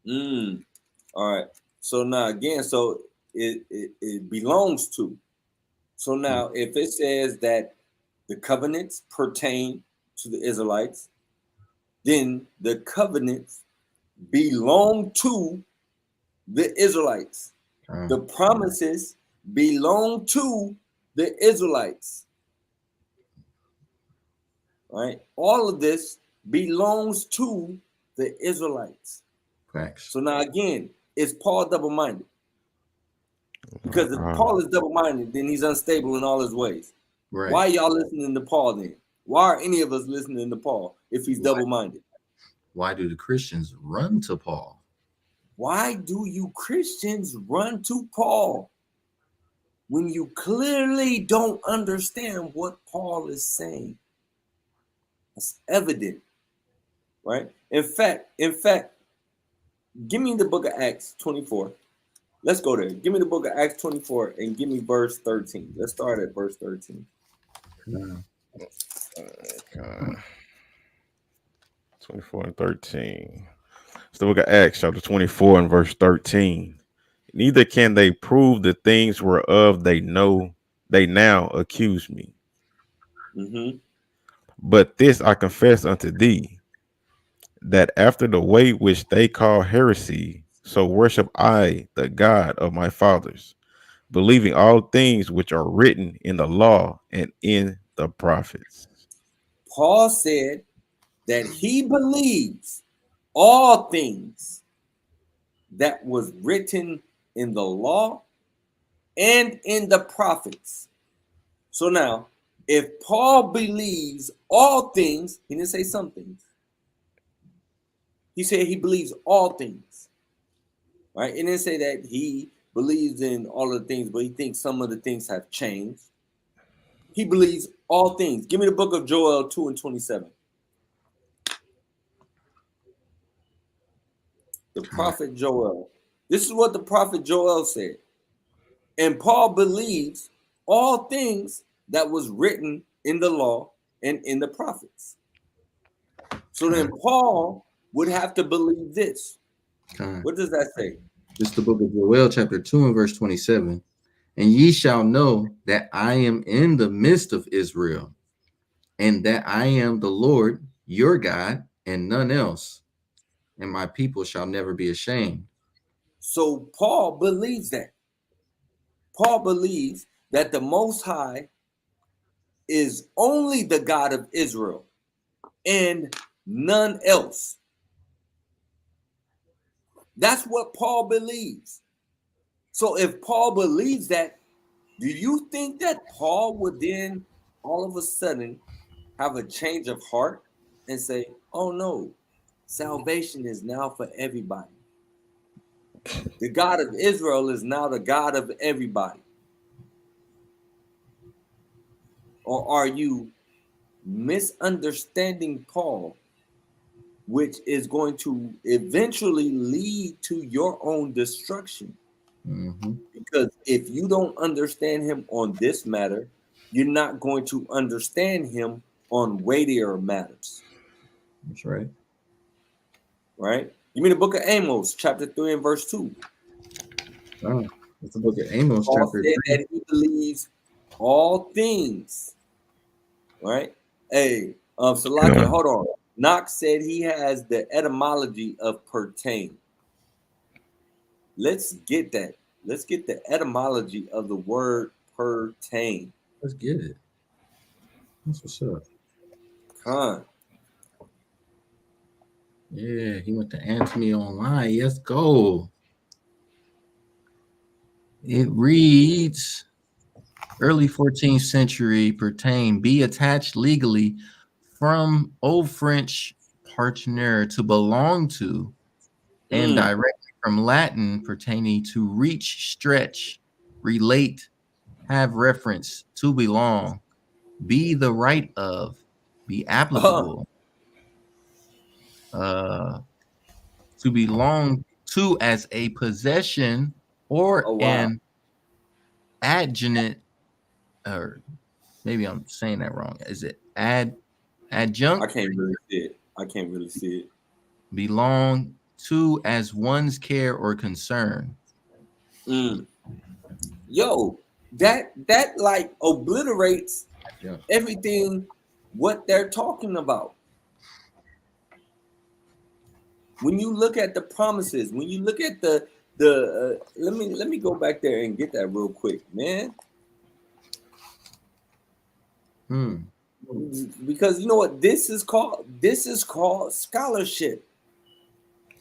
All right. So now again, so it belongs to. So now if it says that the covenants pertain to the Israelites, then the covenants belong to the Israelites. The promises belong to the Israelites. Right? All of this belongs to the Israelites. Facts. So now again, is Paul double-minded? Because if Paul is double-minded, then he's unstable in all his ways. Right. Why are y'all listening to Paul then? Why are any of us listening to Paul if he's double-minded? Why do the Christians run to Paul? Why do you Christians run to Paul when you clearly don't understand what Paul is saying? It's evident, right? In fact, give me the book of Acts 24. Let's go there. Give me the book of Acts 24 and give me verse 13. Let's start at verse 13. 24 and 13. It's the book of Acts, chapter 24 and verse 13. Neither can they prove the things whereof they know they now accuse me. But this I confess unto thee, that after the way which they call heresy, so worship I the God of my fathers, believing all things which are written in the law and in the prophets. Paul said that he believes all things that was written in the law and in the prophets. So now, if Paul believes all things, he didn't say some things. He said he believes all things, right? He didn't say that he believes in all of the things, but he thinks some of the things have changed. He believes all things. Give me the book of Joel 2 and 27. The prophet Joel. This is what the prophet Joel said. And Paul believes all things that was written in the law and in the prophets. So then Paul would have to believe this. What does that say? This is the book of Joel, chapter 2 and verse 27. And ye shall know that I am in the midst of Israel, and that I am the Lord your God, and none else, and my people shall never be ashamed. So Paul believes that. Paul believes that the Most High is only the God of Israel and none else. That's what Paul believes. So if Paul believes that, do you think that Paul would then all of a sudden have a change of heart and say, oh no, salvation is now for everybody? The God of Israel is now the God of everybody. Or are you misunderstanding Paul, which is going to eventually lead to your own destruction? Because if you don't understand him on this matter, you're not going to understand him on weightier matters. That's right. Right? You mean the book of Amos, chapter 3 and verse 2. Oh, it's the book of Amos, Paul chapter 3. Said that he believes all things. Right? Hey, Salaki, hold on. Knox said he has the etymology of pertain. Let's get that. Let's get the etymology of the word pertain. Let's get it. That's what's up. Huh. Yeah, he went to Anthony Online. Let's go. It reads, early 14th century pertain be attached legally from Old French partenaire, to belong to, and directly from Latin pertaining to reach, stretch, relate, have reference, to belong, be the right of, be applicable, to belong to as a possession or an adjunct, or maybe I'm saying that wrong. Is it adjunct? I can't really see it. Belong to as one's care or concern. Yo, that like obliterates everything what they're talking about. When you look at the promises, when you look at the let me go back there and get that real quick, man. Because you know what this is called? This is called scholarship.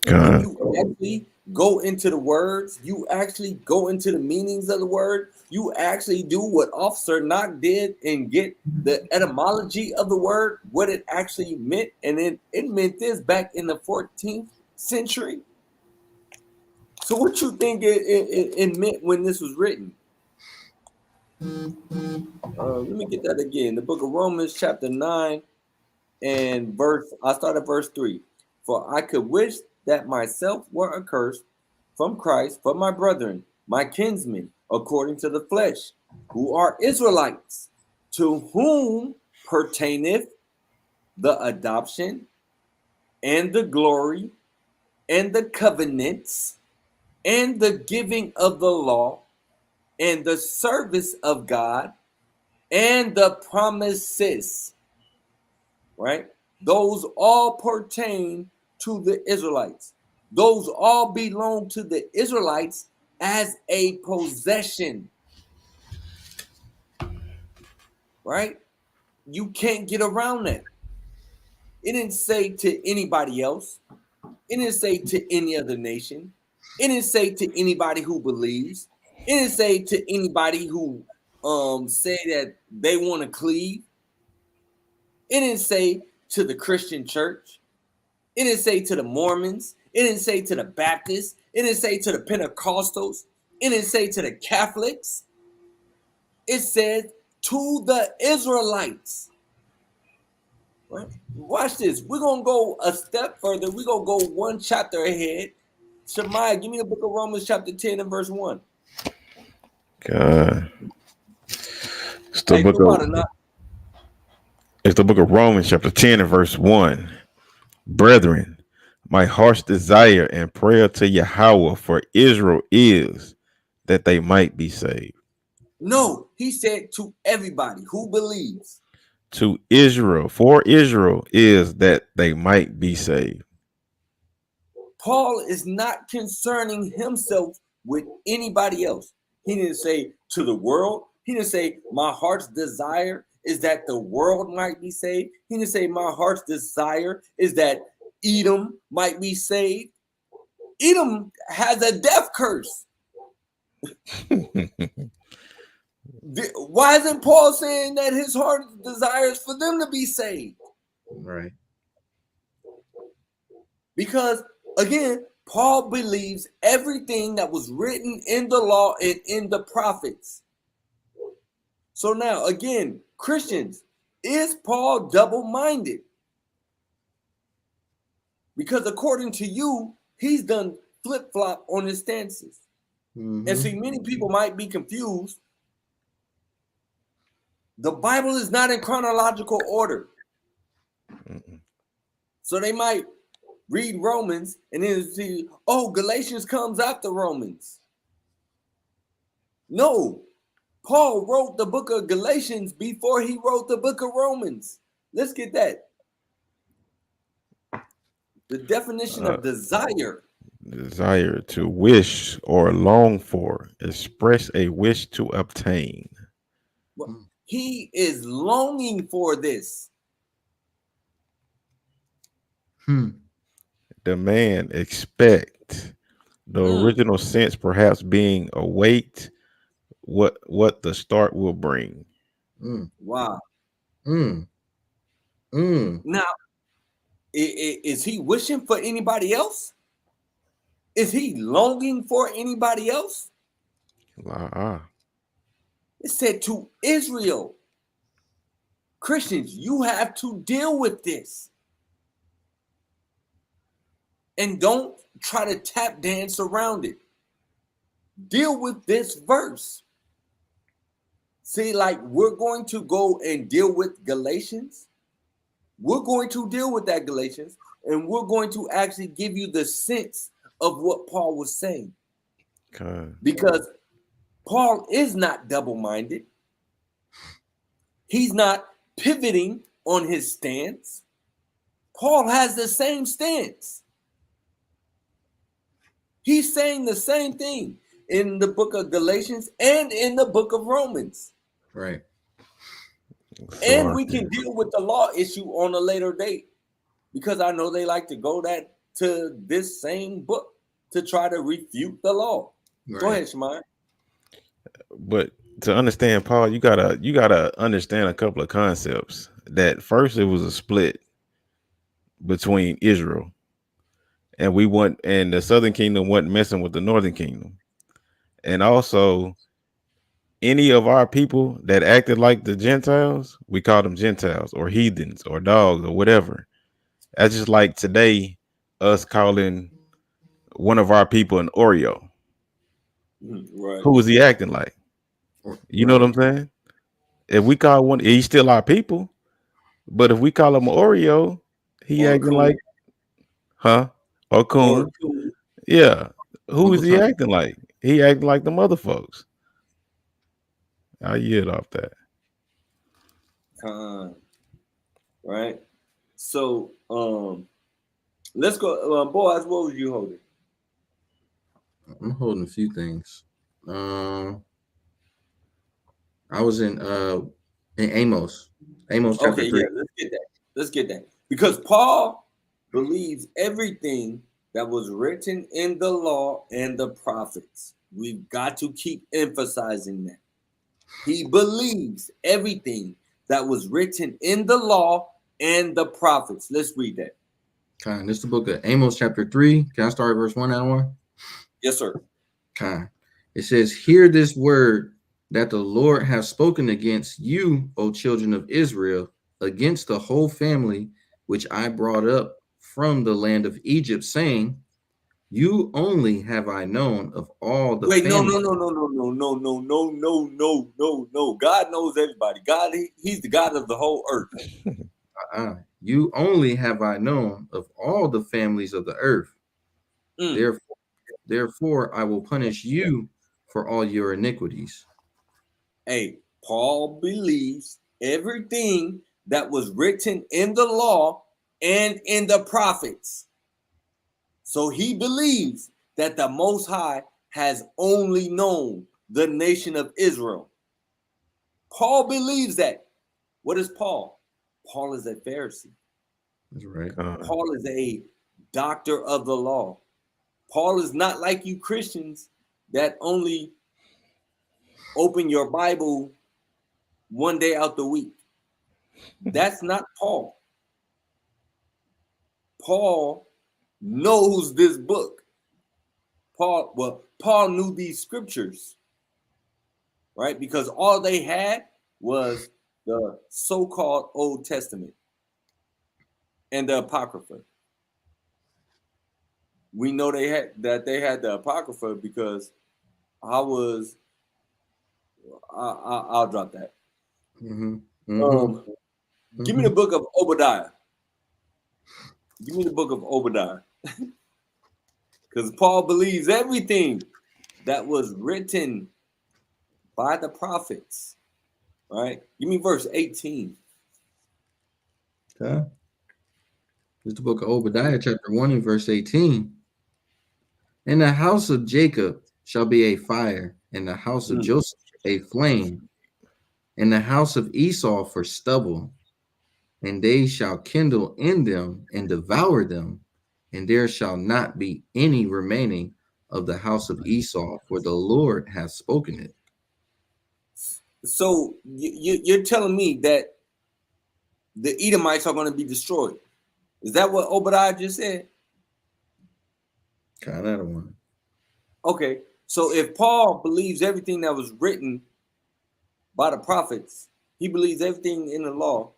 When you actually go into the words, you actually go into the meanings of the word, you actually do what Officer Knock did and get the etymology of the word, what it actually meant, and it meant this back in the 14th century. So what you think it meant when this was written? Let me get that again. The book of Romans chapter 9 and I start at verse 3. For I could wish that myself were accursed from Christ for my brethren, my kinsmen, according to the flesh, who are Israelites, to whom pertaineth the adoption and the glory and the covenants and the giving of the law and the service of God and the promises, right? Those all pertain to the Israelites. Those all belong to the Israelites as a possession, right? You can't get around that. It didn't say to anybody else. It didn't say to any other nation. It didn't say to anybody who believes. It didn't say to anybody who say that they want to cleave. It didn't say to the Christian church. It didn't say to the Mormons. It didn't say to the Baptists. It didn't say to the Pentecostals. It didn't say to the Catholics. It said to the Israelites. Right? Watch this. We're going to go a step further. We're going to go one chapter ahead. Shemaiah, give me the book of Romans chapter 10 and verse 1. God. It's the book of Romans chapter 10 and verse 1. Brethren, my heart's desire and prayer to Yahweh for Israel is that they might be saved. No, he said to everybody who believes. To Israel, for Israel is that they might be saved. Paul is not concerning himself with anybody else. He didn't say to the world. He didn't say my heart's desire is that the world might be saved. He didn't say my heart's desire is that Edom might be saved. Edom has a death curse. Why isn't Paul saying that his heart desires for them to be saved? Right. Because again, Paul believes everything that was written in the law and in the prophets. So now, again, Christians, is Paul double-minded? Because according to you, he's done flip-flop on his stances. And see, many people might be confused. The Bible is not in chronological order. So they might read Romans and then see, oh, Galatians comes after Romans. No, Paul wrote the book of Galatians before he wrote the book of Romans. Let's get that. The definition of desire. Desire, to wish or long for, express a wish to obtain. Well, he is longing for this. Demand, expect. The original sense perhaps being await what the start will bring. Wow. Mm. Now, is he wishing for anybody else? Is he longing for anybody else? It said to Israel, Christians, you have to deal with this. And don't try to tap dance around it. Deal with this verse. See, like we're going to go and deal with Galatians. We're going to deal with that Galatians, and we're going to actually give you the sense of what Paul was saying. Okay. Because Paul is not double-minded. He's not pivoting on his stance. Paul has the same stance. He's saying the same thing in the book of Galatians and in the book of Romans. Right. And we can deal with the law issue on a later date, because I know they like to go to this same book to try to refute the law. Right. Go ahead, Shemai. But to understand Paul, you gotta understand a couple of concepts. That first, it was a split between Israel, and the Southern Kingdom wasn't messing with the Northern Kingdom, and also any of our people that acted like the Gentiles, we call them Gentiles or heathens or dogs or whatever. That's just like today, us calling one of our people an Oreo. Right. Who is he acting like? You know what I'm saying? If we call one, he's still our people. But if we call him an Oreo, he acting like, or coon. Yeah. Who is he acting like? He acting like the mother folks. I yield off that. Right. So let's go. Boaz, what was you holding? I'm holding a few things. I was in Amos. Amos chapter 3. Yeah, let's get that. Because Paul believes everything that was written in the law and the prophets. We've got to keep emphasizing that. He believes everything that was written in the law and the prophets. Let's read that. Okay, this is the book of Amos chapter 3. Can I start at verse 1 now? Yes, sir. Okay. It says, hear this word that the Lord has spoken against you, O children of Israel, against the whole family which I brought up from the land of Egypt, saying, you only have I known of all the family. No. God knows everybody. God, he's the God of the whole earth. You only have I known of all the families of the earth. Therefore, I will punish you for all your iniquities. Hey, Paul believes everything that was written in the law and in the prophets. So he believes that the Most High has only known the nation of Israel. Paul believes that. What is Paul? Paul is a Pharisee. That's right. Paul is a doctor of the law. Paul is not like you Christians that only open your Bible one day out the week. That's not Paul. Paul knows this book. Paul knew these scriptures, right? Because all they had was the so-called Old Testament and the Apocrypha. We know they had the Apocrypha because I'll drop that. Give me the book of Obadiah. Give me the book of Obadiah. Because Paul believes everything that was written by the prophets. Right? Give me verse 18. Okay. This is the book of Obadiah, chapter 1 and verse 18. And the house of Jacob shall be a fire, and the house of Joseph a flame, and the house of Esau for stubble. And they shall kindle in them and devour them, and there shall not be any remaining of the house of Esau, for the Lord hath spoken it. So you're telling me that the Edomites are going to be destroyed? Is that what Obadiah just said? Kind of one. Okay, so if Paul believes everything that was written by the prophets, he believes everything in the law,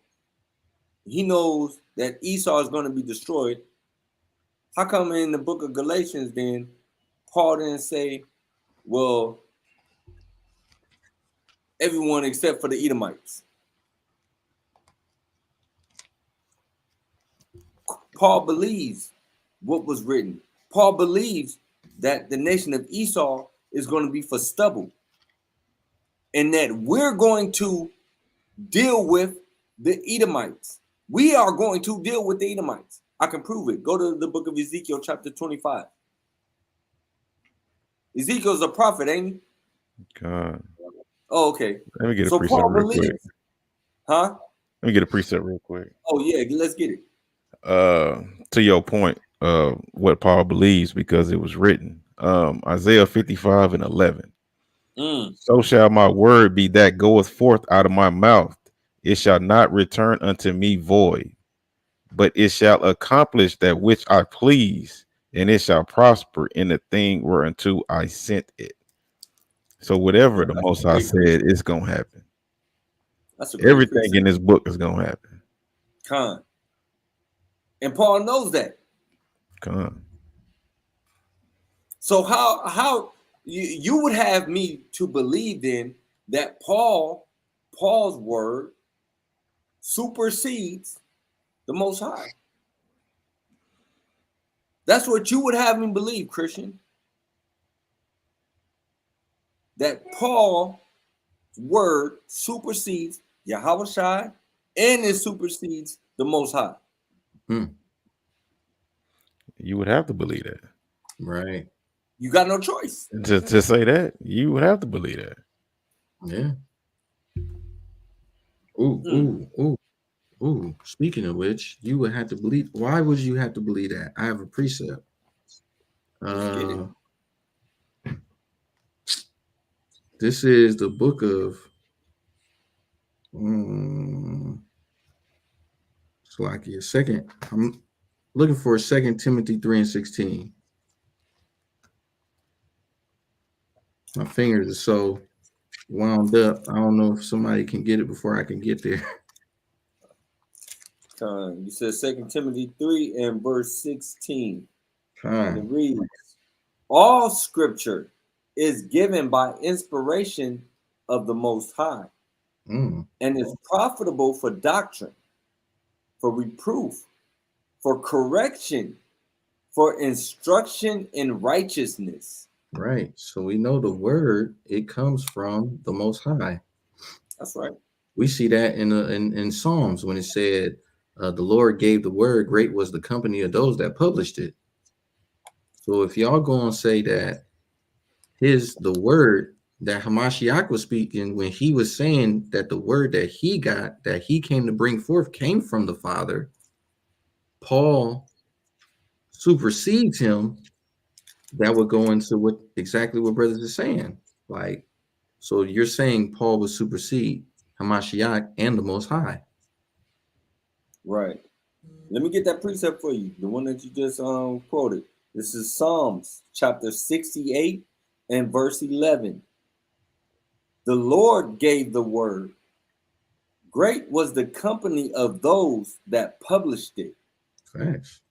he knows that Esau is going to be destroyed. How come in the book of Galatians then Paul didn't say, well, everyone except for the Edomites? Paul believes what was written. Paul believes that the nation of Esau is going to be for stubble, and that we're going to deal with the Edomites. We are going to deal with the Edomites. I can prove it. Go to the book of Ezekiel, chapter 25. Ezekiel's a prophet, ain't he? God. Oh, okay. Let me get a So precept Paul real quick. believes, huh? Let me get a precept real quick. Oh yeah, let's get it. To your point of what Paul believes, because it was written. Isaiah 55:11. So shall my word be that goeth forth out of my mouth. It shall not return unto me void, but it shall accomplish that which I please, and it shall prosper in the thing whereunto I sent it. So whatever the Most High said, it's gonna happen. That's a great Everything precept. in this book is gonna happen. Con. And Paul knows that. Con. So how you would have me to believe then that Paul's word supersedes the Most High? That's what you would have me believe, Christian. That Paul's word supersedes Yahweh Shai, and it supersedes the Most High. You would have to believe that. Right. You got no choice. To say that, you would have to believe that. Yeah. Ooh. Speaking of which, you would have to believe. Why would you have to believe that? I have a precept. This is the book of Slakia. Second, I'm looking for 2 Timothy 3:16. My fingers are so wound up. I don't know if somebody can get it before I can get there. You said 2 Timothy 3 and verse 16. And it reads, all scripture is given by inspiration of the Most High, and is profitable for doctrine, for reproof, for correction, for instruction in righteousness. Right. So we know the word, it comes from the Most High. That's right. We see that in Psalms when it said, the Lord gave the word, great was the company of those that published it. So if y'all go and say that the word that Hamashiach was speaking when he was saying that the word that he got, that he came to bring forth, came from the Father, Paul supersedes him. That would go into exactly what brothers are saying. Like, so you're saying Paul would supersede Hamashiach and the Most High. Right. Let me get that precept for you. The one that you just quoted. This is Psalms chapter 68 and verse 11. The Lord gave the word. Great was the company of those that published it. Thanks.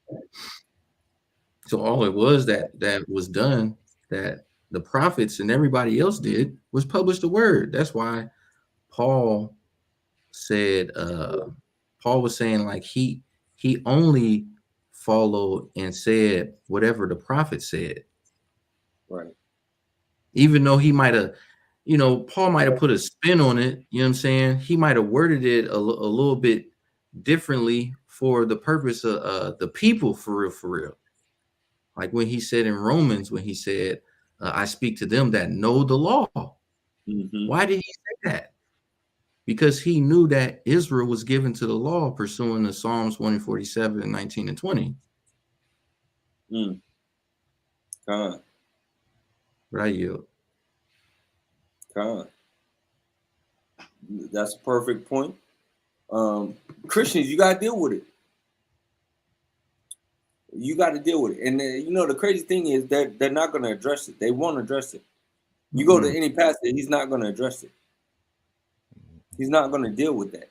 So all it was that was done, that the prophets and everybody else did, was publish the word. That's why Paul said, Paul was saying like he only followed and said whatever the prophet said. Right. Even though he might have, Paul might have put a spin on it, you know what I'm saying? He might have worded it a little bit differently for the purpose of the people, for real. Like when he said in Romans, when he said, I speak to them that know the law. Why did he say that? Because he knew that Israel was given to the law pursuing the Psalms 147 and 19 and 20. But I yield. That's a perfect point. Christians, you gotta deal with it. You got to deal with it. And you know, the crazy thing is that they're not going to address it. They won't address it. You go to any pastor, he's not going to address it. He's not going to deal with that.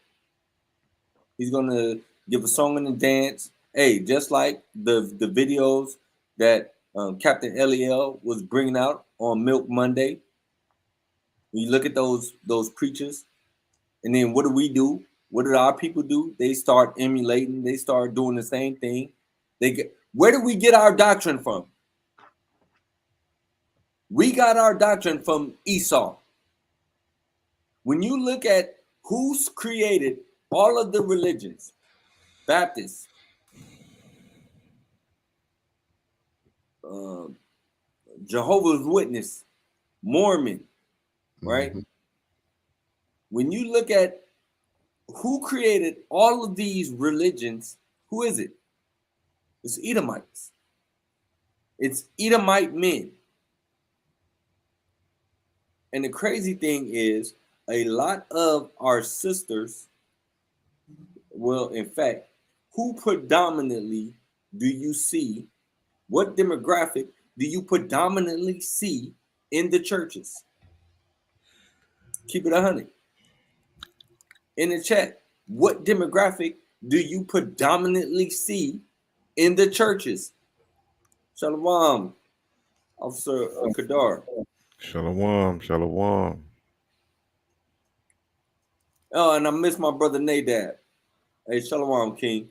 He's going to give a song and a dance. Hey, just like the videos that Captain Eliel was bringing out on Milk Monday. You look at those preachers, and then what do? What did our people do? They start emulating. They start doing the same thing. Where do we get our doctrine from? We got our doctrine from Esau. When you look at who's created all of the religions, Baptists, Jehovah's Witness, Mormon, right? When you look at who created all of these religions, who is it? It's Edomites. It's Edomite men. And the crazy thing is, a lot of our sisters, well, in fact, who predominantly do you see? What demographic do you predominantly see in the churches? Keep it 100. In the chat, what demographic do you predominantly see in the churches? Shalom, Officer Kadar. Shalom, shalom. Oh, and I miss my brother Nadab. Hey, shalom, King.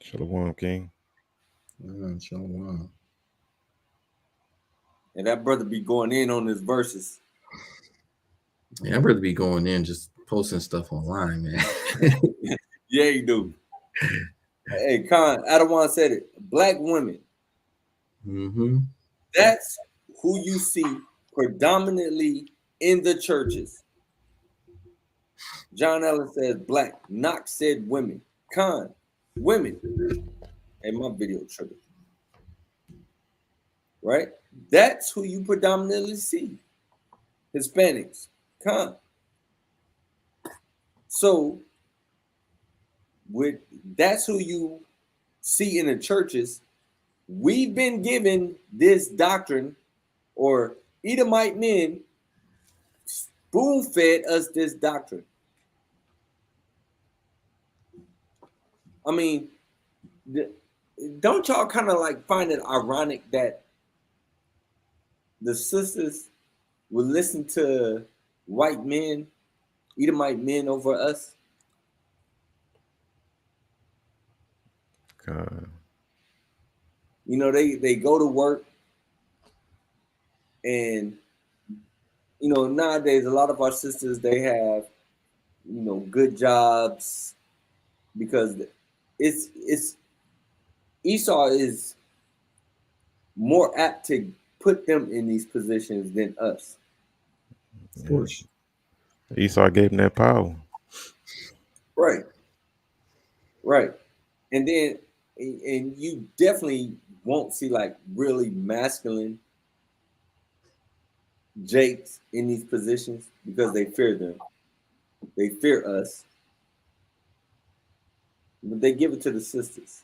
Shalom, King. Shalom. And that brother be going in on his verses. Yeah, I'd rather be going in just posting stuff online, man. Yeah, you do. Hey, Khan, Adawan said it. Black women. That's who you see predominantly in the churches. John Allen says black. Knox said women. Khan, women. And my video trigger. Right? That's who you predominantly see. Hispanics. Khan. So, that's who you see in the churches. We've been given this doctrine, or Edomite men spoon-fed us this doctrine. I mean, don't y'all kind of like find it ironic that the sisters will listen to white men, Edomite men over us? God. You know, they go to work, and you know, nowadays a lot of our sisters, they have, you know, good jobs, because it's Esau is more apt to put them in these positions than us. Of course. Esau gave him that power. Right. And then, and you definitely won't see like really masculine Jakes in these positions because they fear them. They fear us. But they give it to the sisters.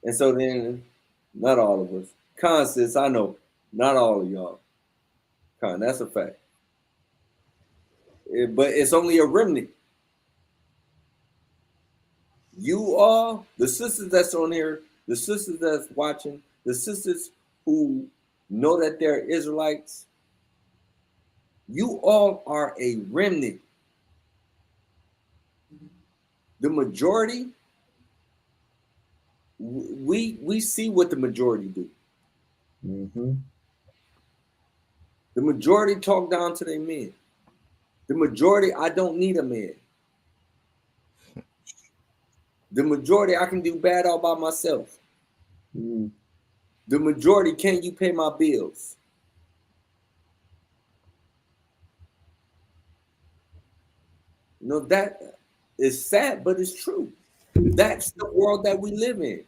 And so then, not all of us. Khan says, I know, not all of y'all. Khan, that's a fact. But it's only a remnant. You all, the sisters that's on here, the sisters that's watching, the sisters who know that they're Israelites, you all are a remnant. The majority, we see what the majority do. The majority talk down to their men. The majority, I don't need a man. The majority, I can do bad all by myself. The majority, can't you pay my bills? You know, that is sad, but it's true. That's the world that we live in.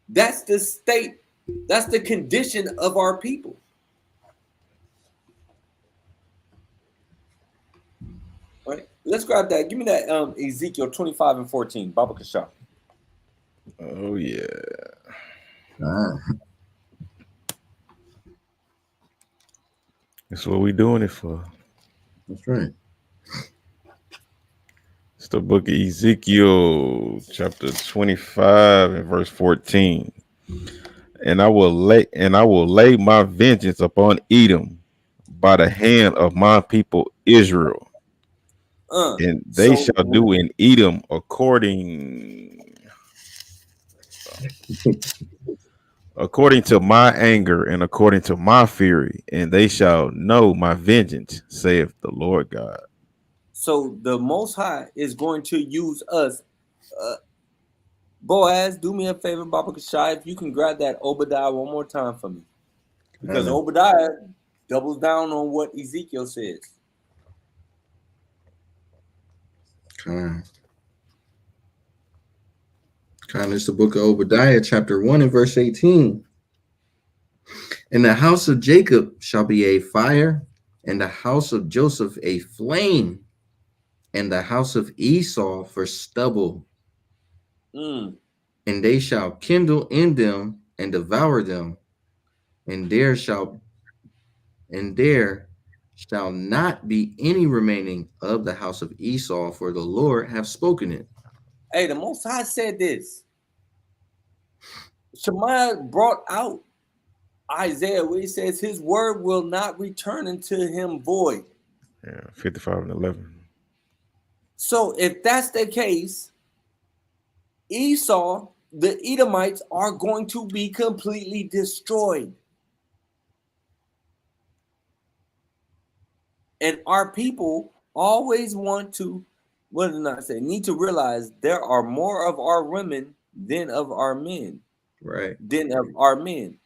That's the state, that's the condition of our people. Let's grab that. Give me that Ezekiel 25 and 14. Baba Kasha. Oh yeah. That's what we doing it for. That's right. It's the book of Ezekiel, chapter 25 and verse 14. And I will lay my vengeance upon Edom by the hand of my people Israel. And they shall do in Edom according to my anger and according to my fury, and they shall know my vengeance, saith the Lord God. So the Most High is going to use us. Boaz, do me a favor, Baba Kashai, if you can grab that Obadiah one more time for me. Because Obadiah doubles down on what Ezekiel says. Kind is the book of Obadiah, chapter 1 and verse 18. And the house of Jacob shall be a fire, and the house of Joseph a flame, and the house of Esau for stubble. And they shall kindle in them and devour them, and there shall not be any remaining of the house of Esau, for the Lord hath spoken it. Hey, the Most High said this. Shemaiah brought out Isaiah where he says his word will not return unto him void. Yeah, 55 and 11. So if that's the case, Esau, the Edomites, are going to be completely destroyed. And our people always want to, what did I say? Need to realize there are more of our women than of our men. Right. Than of our men.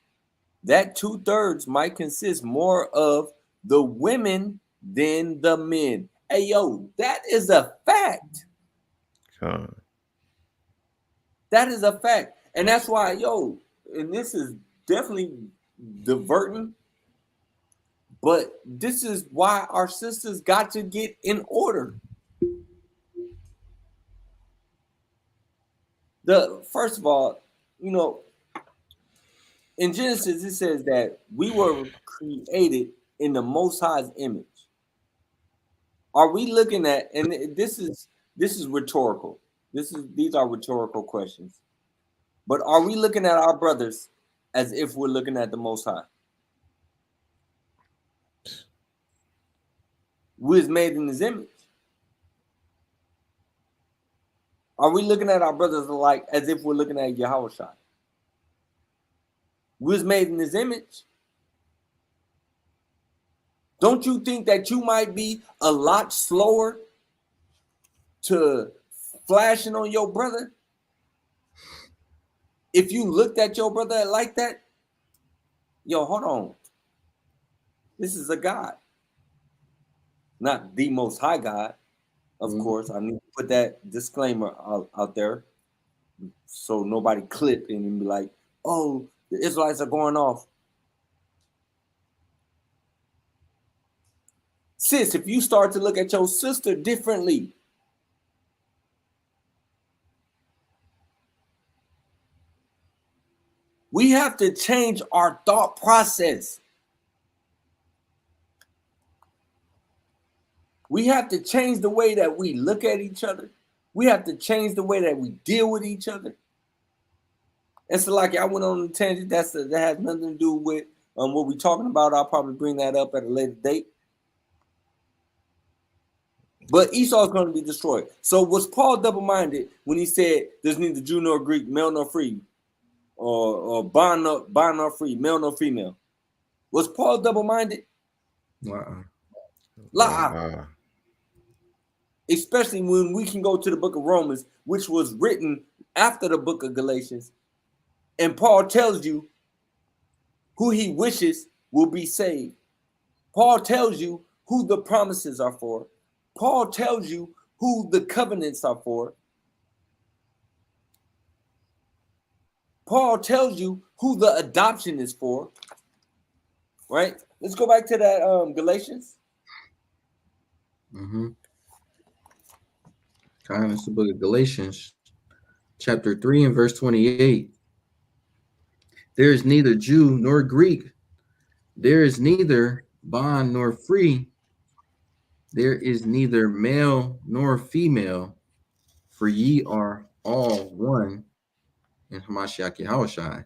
That 2/3 might consist more of the women than the men. Hey, yo, that is a fact. That is a fact. And that's why, yo, and this is definitely diverting, but this is why our sisters got to get in order. First of all, you know, in Genesis, it says that we were created in the Most High's image. Are we looking at, and this is rhetorical. These are rhetorical questions. But are we looking at our brothers as if we're looking at the Most High? We was made in his image. Are we looking at our brothers like as if we're looking at Yahushua? We was made in his image. Don't you think that you might be a lot slower to flashing on your brother if you looked at your brother like that? Yo, hold on. This is a God. Not the Most High God, of course. I need to put that disclaimer out there so nobody clip and be like, oh, the Israelites are going off. Sis, if you start to look at your sister differently, we have to change our thought process. We have to change the way that we look at each other. We have to change the way that we deal with each other. And so, like, I went on a tangent that has nothing to do with what we're talking about. I'll probably bring that up at a later date. But Esau is going to be destroyed. So was Paul double-minded when he said there's neither Jew nor Greek, male nor free, or bond nor free, male nor female? Was Paul double-minded? Lie. Especially when we can go to the book of Romans, which was written after the book of Galatians, and Paul tells you who he wishes will be saved. Paul tells you who the promises are for. Paul tells you who the covenants are for. Paul tells you who the adoption is for. Right? Let's go back to that Galatians. It's the book of Galatians, chapter 3 and verse 28. There is neither Jew nor Greek. There is neither bond nor free. There is neither male nor female, for ye are all one in Hamashiach Yahushai.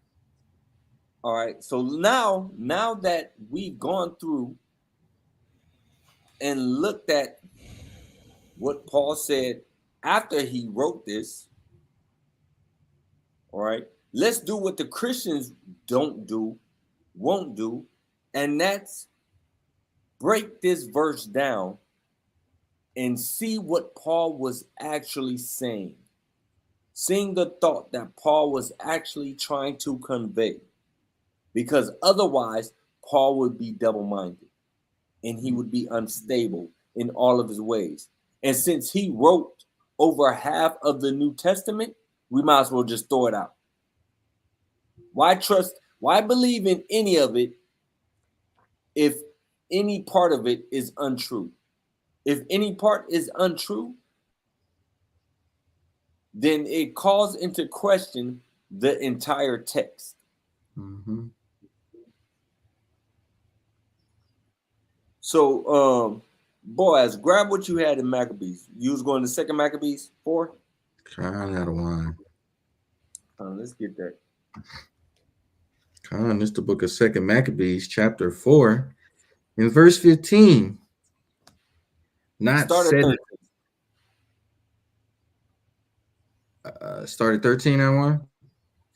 All right. So now that we've gone through and looked at what Paul said after he wrote this, all right, let's do what the Christians won't do, and that's break this verse down and see what Paul was actually saying. Seeing the thought that Paul was actually trying to convey. Because otherwise, Paul would be double-minded and he would be unstable in all of his ways. And since he wrote over half of the New Testament, we might as well just throw it out. Why believe in any of it if any part of it is untrue? If any part is untrue, then it calls into question the entire text. Mm-hmm. So, Boaz, grab what you had in Maccabees. You was going to 2 Maccabees 4? Trying out of wine. Let's get that. This is the book of 2 Maccabees, chapter 4, in verse 15. Started 13 on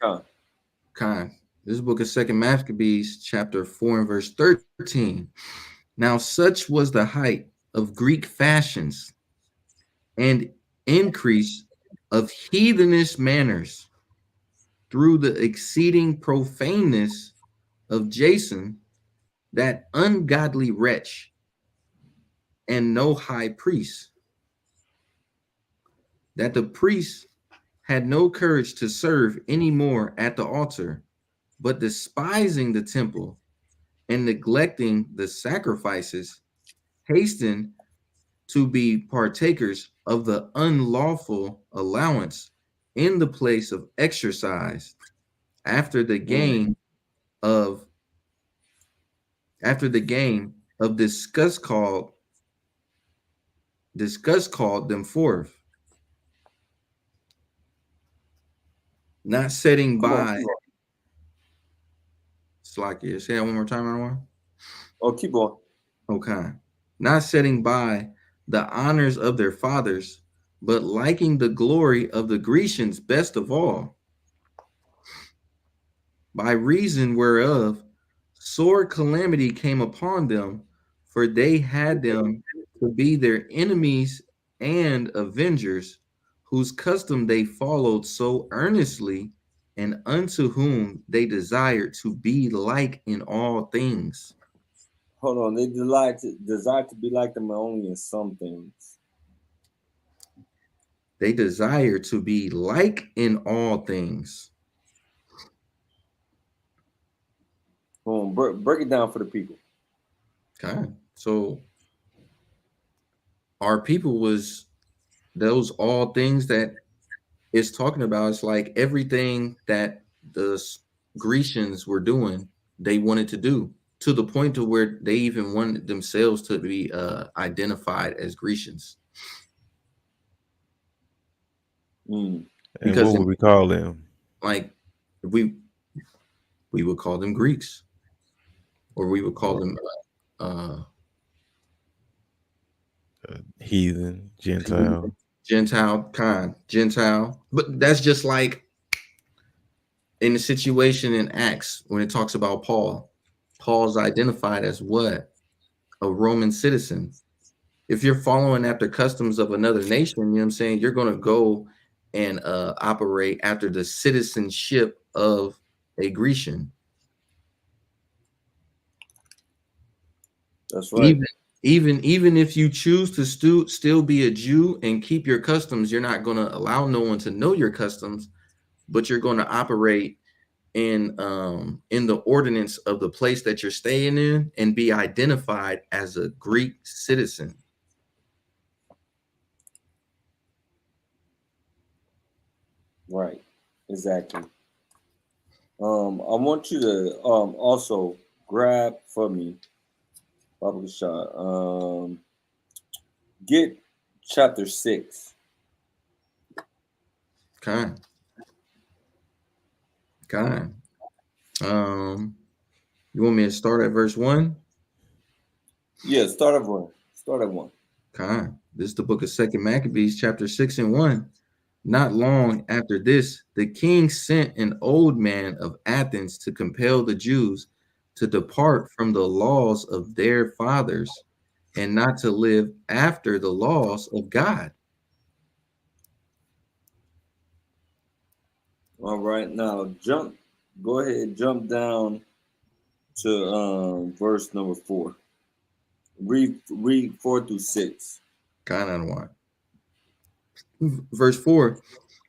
one? This book of 2 Maccabees, chapter 4, and verse 13. Now such was the height of Greek fashions and increase of heathenish manners through the exceeding profaneness of Jason, that ungodly wretch, and no high priest, that the priests had no courage to serve any more at the altar, but despising the temple and neglecting the sacrifices, hastened to be partakers of the unlawful allowance in the place of exercise after the game of disgust called them forth, not setting by. Slakia, say that one more time, Anwar. Oh, keep going. Okay. Not setting by the honors of their fathers, but liking the glory of the Grecians best of all, by reason whereof sore calamity came upon them, for they had them to be their enemies and avengers, whose custom they followed so earnestly, and unto whom they desired to be like in all things. Hold on, they desire to be like them only in some things. They desire to be like in all things. Break it down for the people. Okay, so our people was those all things that it's talking about. It's like everything that the Grecians were doing, they wanted to do, to the point to where they even wanted themselves to be identified as Grecians. Because what would we call them? Like we would call them Greeks, or we would call them heathen, Gentile. But that's just like in the situation in Acts when it talks about Paul's identified as what? A Roman citizen. If you're following after customs of another nation, you know what I'm saying, you're going to go and operate after the citizenship of a Grecian. That's right. Even if you choose to still be a Jew and keep your customs, you're not going to allow no one to know your customs, but you're going to operate in the ordinance of the place that you're staying in and be identified as a Greek citizen. Right. Exactly. I want you to also grab for me, Baba Shah, get chapter 6. Kind. You want me to start at verse 1? Yeah, start at 1. Start at 1. Kind. This is the book of 2nd Maccabees, chapter 6 and 1. Not long after this, the king sent an old man of Athens to compel the Jews to depart from the laws of their fathers and not to live after the laws of God. All right, now go ahead and jump down to verse number 4. Read 4 through 6. Kind of one. Verse 4,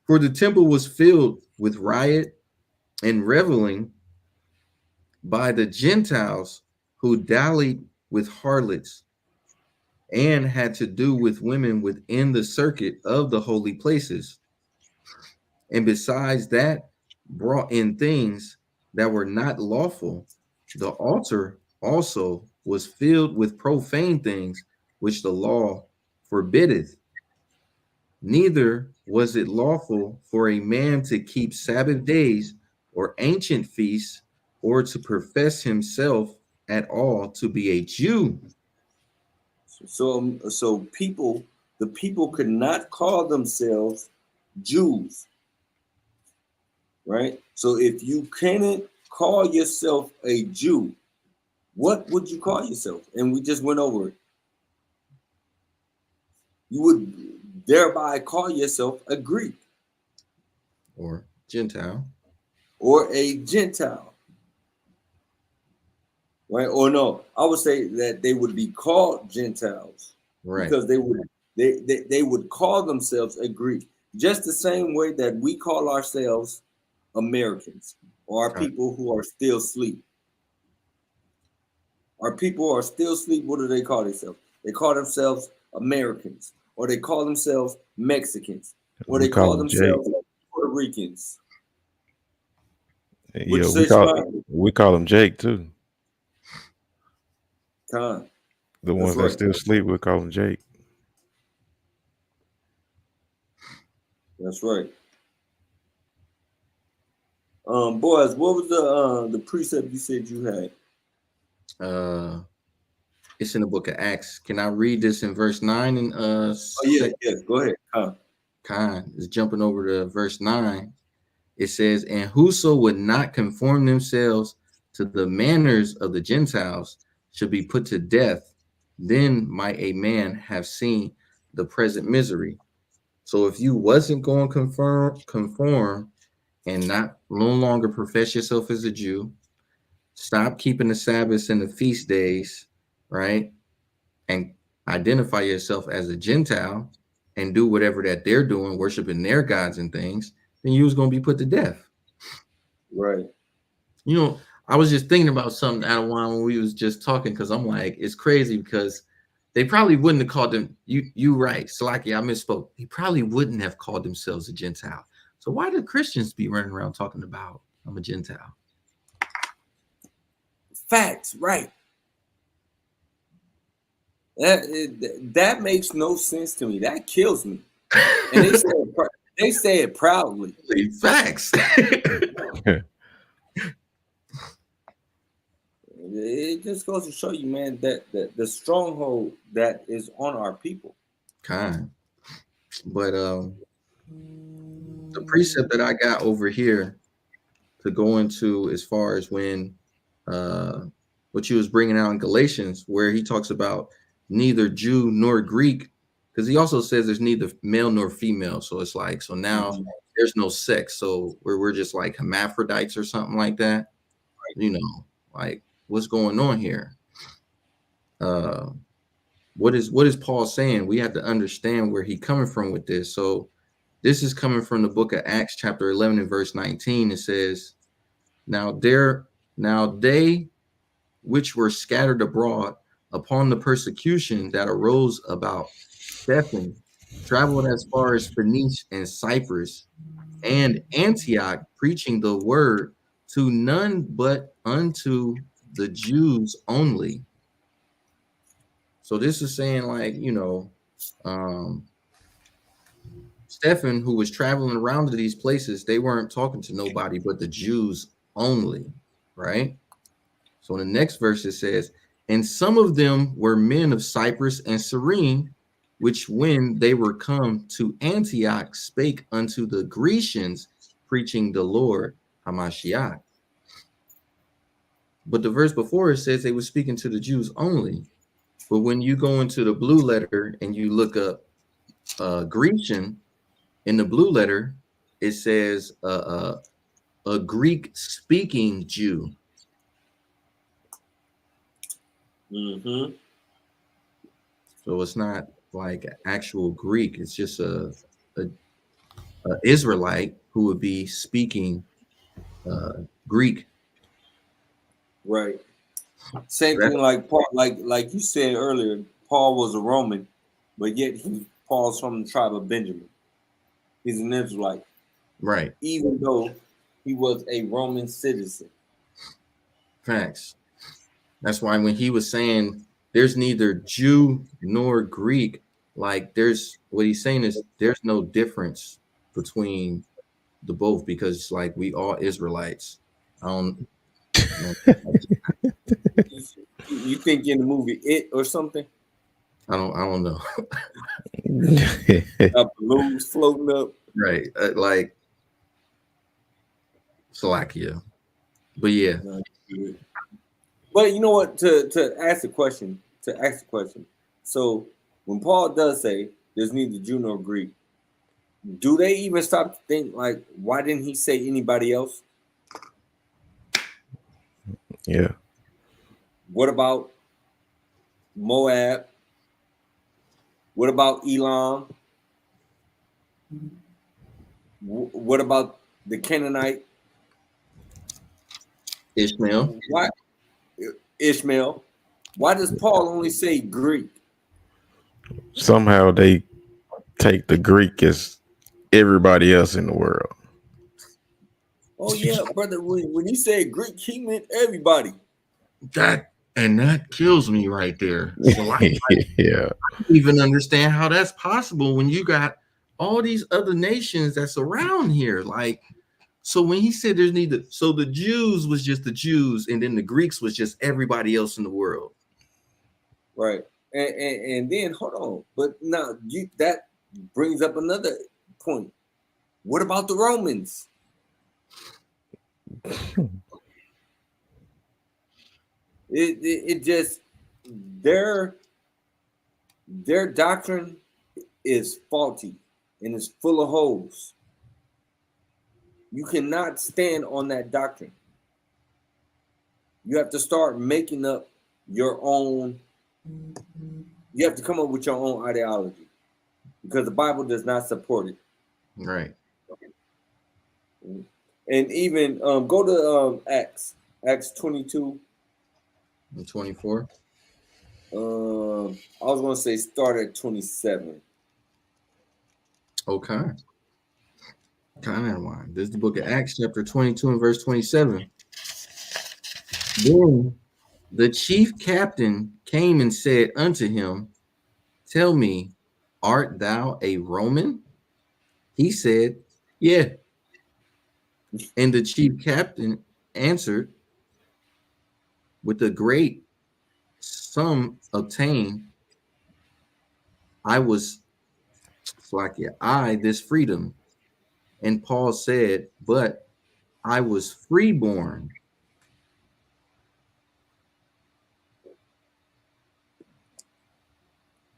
for the temple was filled with riot and reveling by the Gentiles who dallied with harlots and had to do with women within the circuit of the holy places. And besides that, brought in things that were not lawful. The altar also was filled with profane things, which the law forbiddeth. Neither was it lawful for a man to keep Sabbath days or ancient feasts, or to profess himself at all to be a Jew. So the people could not call themselves Jews, right? So if you couldn't call yourself a Jew, what would you call yourself? And we just went over it. You would thereby call yourself a Greek or Gentile, or a Gentile, right? Or no, I would say that they would be called Gentiles, right? Because they would call themselves a Greek, just the same way that we call ourselves Americans, or our people who are still asleep. Our people who are still asleep, what do they call themselves? They call themselves Americans, or they call themselves Mexicans, or they call themselves Puerto Ricans. Yeah, we call them Jake too. Con. The ones that still sleep, we call them Jake. That's right. Boys, what was the precept you said you had? It's in the book of Acts. Can I read this in verse 9? And yes, go ahead. Is jumping over to verse 9. It says, and whoso would not conform themselves to the manners of the Gentiles should be put to death. Then might a man have seen the present misery. So if you wasn't going to conform and no longer profess yourself as a Jew, stop keeping the Sabbaths and the feast days, right? And identify yourself as a Gentile and do whatever that they're doing, worshiping their gods and things, then you was going to be put to death. Right. You know, I was just thinking about something out of one when we was just talking, because I'm like, it's crazy because they probably wouldn't have called them, you right, Salaki, I misspoke. They probably wouldn't have called themselves a Gentile. So why do Christians be running around talking about I'm a Gentile? Facts, right. That makes no sense to me. That kills me. And they say it proudly. Facts. It just goes to show you, man, that the stronghold that is on our people. Kind. But the precept that I got over here to go into as far as when what you was bringing out in Galatians, where he talks about neither Jew nor Greek, because he also says there's neither male nor female. So it's like, so now there's no sex. So we're just like hermaphrodites or something like that. You know, like what's going on here? What is Paul saying? We have to understand where he's coming from with this. So this is coming from the book of Acts, chapter 11 and verse 19. It says, now they which were scattered abroad upon the persecution that arose about Stephen traveled as far as Phoenicia and Cyprus and Antioch, preaching the word to none but unto the Jews only. So this is saying, like, Stephen, who was traveling around to these places, they weren't talking to nobody but the Jews only, right? So in the next verse it says, and some of them were men of Cyprus and Cyrene, which when they were come to Antioch spake unto the Grecians, preaching the Lord Hamashiach. But the verse before it says they were speaking to the Jews only. But when you go into the blue letter and you look up Grecian, in the blue letter, it says a Greek-speaking Jew. Mm-hmm. So it's not like actual Greek. It's just a Israelite who would be speaking Greek. Right. Same thing like Paul, like you said earlier, Paul was a Roman, but yet Paul's from the tribe of Benjamin. He's an Israelite. Right. Even though he was a Roman citizen. Facts. That's why when he was saying there's neither Jew nor Greek, like what he's saying is there's no difference between the both, because like we all Israelites. You think in the movie It or something? I don't know. Balloons floating up. Right. Like Slovakia. But yeah. But you know what? To ask the question. So when Paul does say there's neither Jew nor Greek, do they even stop to think like, why didn't he say anybody else? Yeah. What about Moab? What about Elam? What about the Canaanite? Ishmael. Why Ishmael? Why does Paul only say Greek? Somehow they take the Greek as everybody else in the world. Oh yeah, brother. When he said Greek, he meant everybody. That kills me right there. So I yeah. don't even understand how that's possible when you got all these other nations that's around here. Like, so when he said there's neither, so the Jews was just the Jews, and then the Greeks was just everybody else in the world. Right. And then hold on, but now that brings up another point. What about the Romans? It just their doctrine is faulty and it's full of holes. You cannot stand on that doctrine. You have to start making up your own. You have to come up with your own ideology because the Bible does not support it. Right. And even go to Acts 22 and 24. I was going to say start at 27. Okay. Kind of one. This is the book of Acts, chapter 22 and verse 27. Then the chief captain came and said unto him, tell me, art thou a Roman? He said, yeah. And the chief captain answered, with a great sum obtained, I this freedom. And Paul said, but I was freeborn.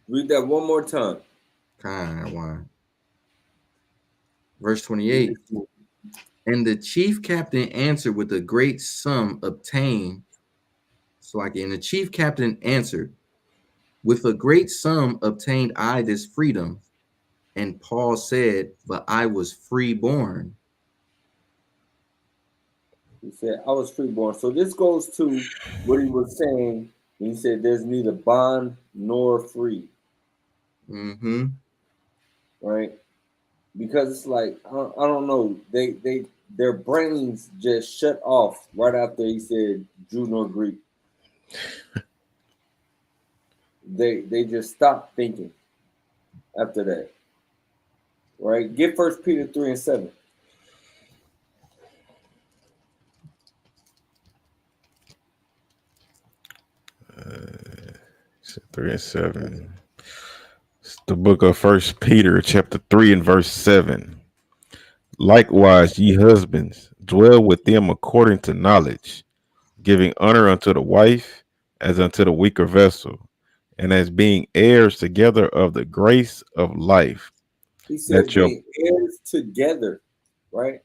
Read that one more time. Kind of one. Verse 28. And the chief captain answered with a great sum obtained. And the chief captain answered, with a great sum obtained I this freedom. And Paul said, but I was freeborn. He said, I was freeborn. So this goes to what he was saying when he said there's neither bond nor free. Mm-hmm. right? Because it's like I don't know, their brains just shut off right after he said Jew nor Greek. They just stopped thinking after that, right? Get 1 Peter 3:7. So 3:7. It's the book of 1 Peter, chapter 3 and verse 7. Likewise, ye husbands, dwell with them according to knowledge, giving honor unto the wife as unto the weaker vessel, and as being heirs together of the grace of life. He said being heirs together, right?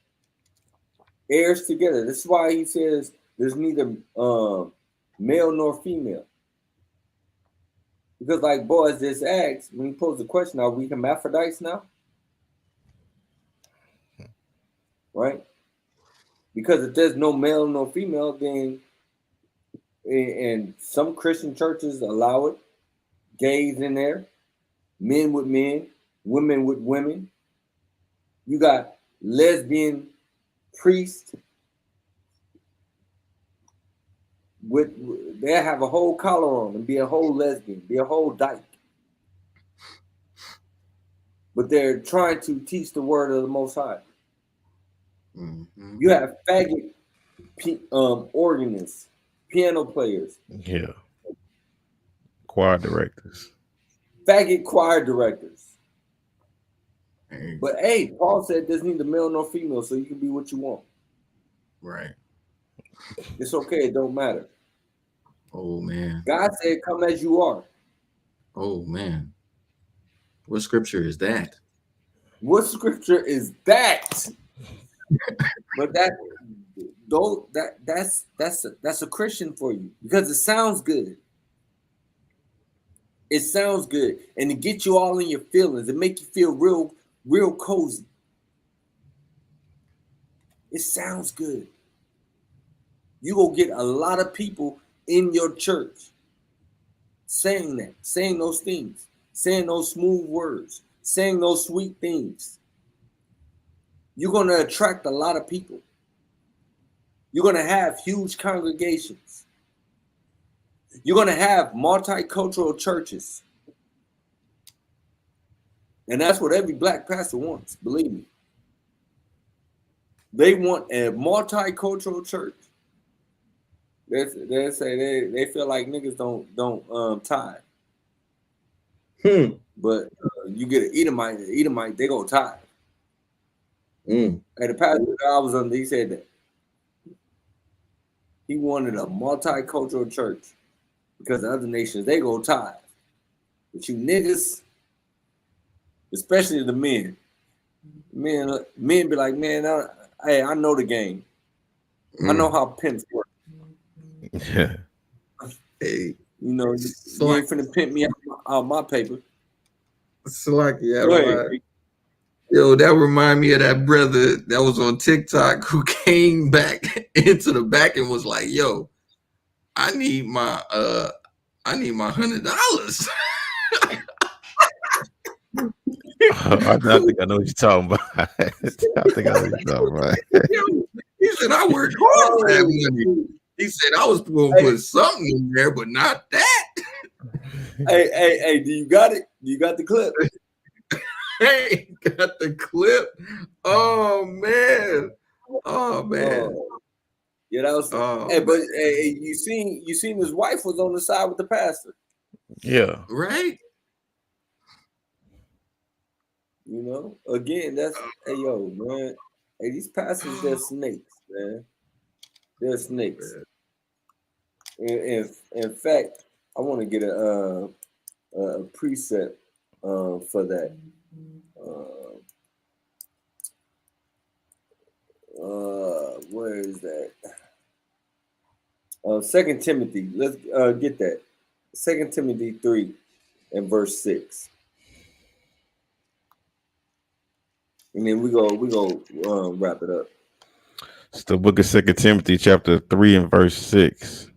Heirs together. This is why he says there's neither male nor female. Because like Boaz just asked, when he posed the question, are we hermaphrodites now? Right? Because if there's no male nor female, then and some Christian churches allow it, gays in there, men with men, women with women. You got lesbian priests they have a whole collar on and be a whole lesbian, be a whole dyke. But they're trying to teach the word of the Most High. Mm-hmm. You have faggot organists, piano players. Yeah. Choir directors. Faggot choir directors. But hey, Paul said there's neither male nor female, so you can be what you want. Right. It's okay, it don't matter. Oh man. God said, come as you are. Oh man. What scripture is that? What scripture is that? But that's a Christian for you because it sounds good. It sounds good, and it gets you all in your feelings. It make you feel real cozy. It sounds good. You go get a lot of people in your church saying that, saying those things, saying those smooth words, saying those sweet things. You're going to attract a lot of people. You're going to have huge congregations. You're going to have multicultural churches. And that's what every black pastor wants, believe me. They want a multicultural church. They say they feel like niggas don't tithe. But you get an Edomite, they go tithe. And the pastor that I was under, he said that he wanted a multicultural church because the other nations, they go tithe. But you niggas, especially the men be like, man, I know the game. I know how pimps work. Yeah. Hey, you know, you ain't finna pimp me out my paper. So like, yeah, right. Yo, that remind me of that brother that was on TikTok who came back into the back and was like, yo, I need my $100. I think I know what you're talking about. I think I know what you're talking about. He said, I worked hard for that money. He said, I was going to put something in there, but not that. Hey, do you got it? Do you got the clip? Hey, got the clip. Oh, man. Yeah, that was. Hey, but hey, you seen his wife was on the side with the pastor. Yeah. Right. You know, again, that's hey yo, man. Hey, these pastors, they're snakes, man. They're snakes. In fact, I want to get a precept for that. Where is that? 2 Timothy. Let's get that. 2 Timothy 3 and verse 6. And then we go wrap it up. It's the book of 2 Timothy, chapter 3 and verse 6.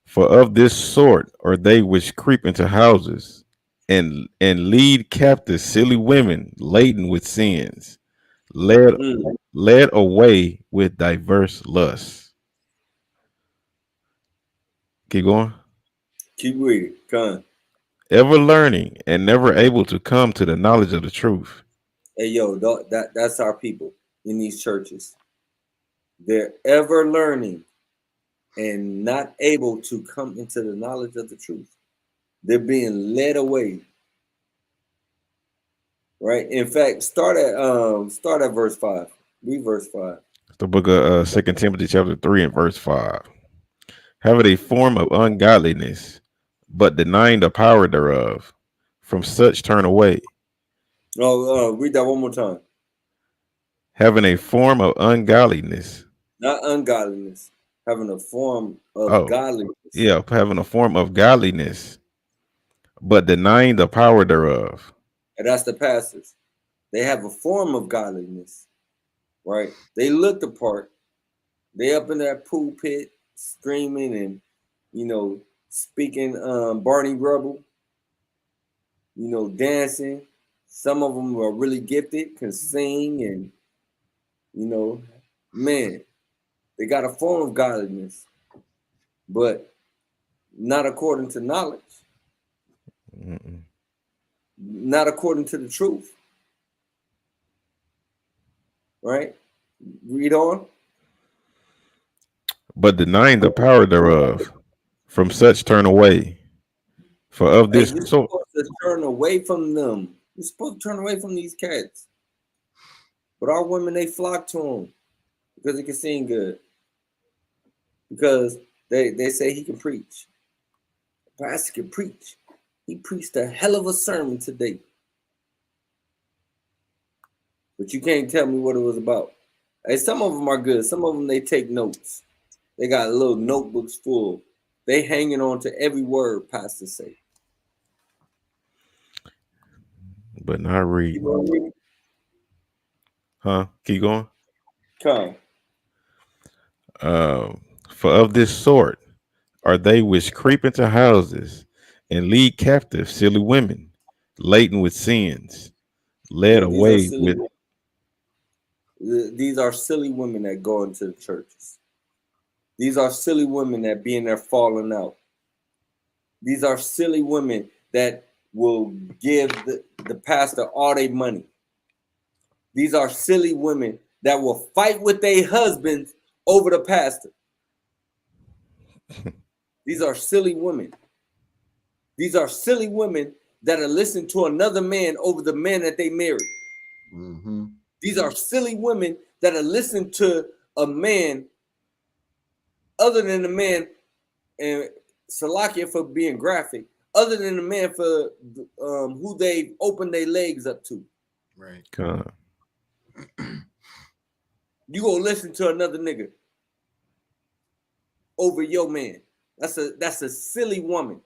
For of this sort are they which creep into houses and lead captive silly women laden with sins, led led away with diverse lusts. Keep going. Keep reading. Come. Ever learning and never able to come to the knowledge of the truth. Hey, yo, that's our people in these churches. They're ever learning and not able to come into the knowledge of the truth. They're being led away. Right. In fact, start at verse 5. Read verse 5. The book of 2 Timothy chapter 3 and verse 5. Having a form of ungodliness, but denying the power thereof. From such turn away. Oh, read that one more time. Having a form of ungodliness. Not ungodliness. Having a form of godliness. Yeah, having a form of godliness, but denying the power thereof. And that's the pastors. They have a form of godliness, right? They look the part. They up in that pulpit screaming and, speaking Barney Rubble, dancing. Some of them are really gifted, can sing, and, man, they got a form of godliness, but not according to knowledge. Not according to the truth. Right? Read on. But denying the power thereof, from such turn away. For of this you're sort. supposed to turn away from them. You're supposed to turn away from these cats. But our women, they flock to them because they can sing good. Because they say he can preach. The pastor can preach. He preached a hell of a sermon today. But you can't tell me what it was about. Hey, some of them are good. Some of them, they take notes. They got little notebooks full. They hanging on to every word pastor say. But not read. Huh? Keep going. Come. For of this sort are they which creep into houses and lead captive silly women, laden with sins, led away with. These are silly women that go into the churches. These are silly women that be in there falling out. These are silly women that will give the pastor all their money. These are silly women that will fight with their husbands over the pastor. These are silly women. These are silly women that are listening to another man over the man that they married. Mm-hmm. These are silly women that are listening to a man other than the man, and Salakia for being graphic, other than the man for who they opened their legs up to. Right. You go listen to another nigga over your man. That's a silly woman.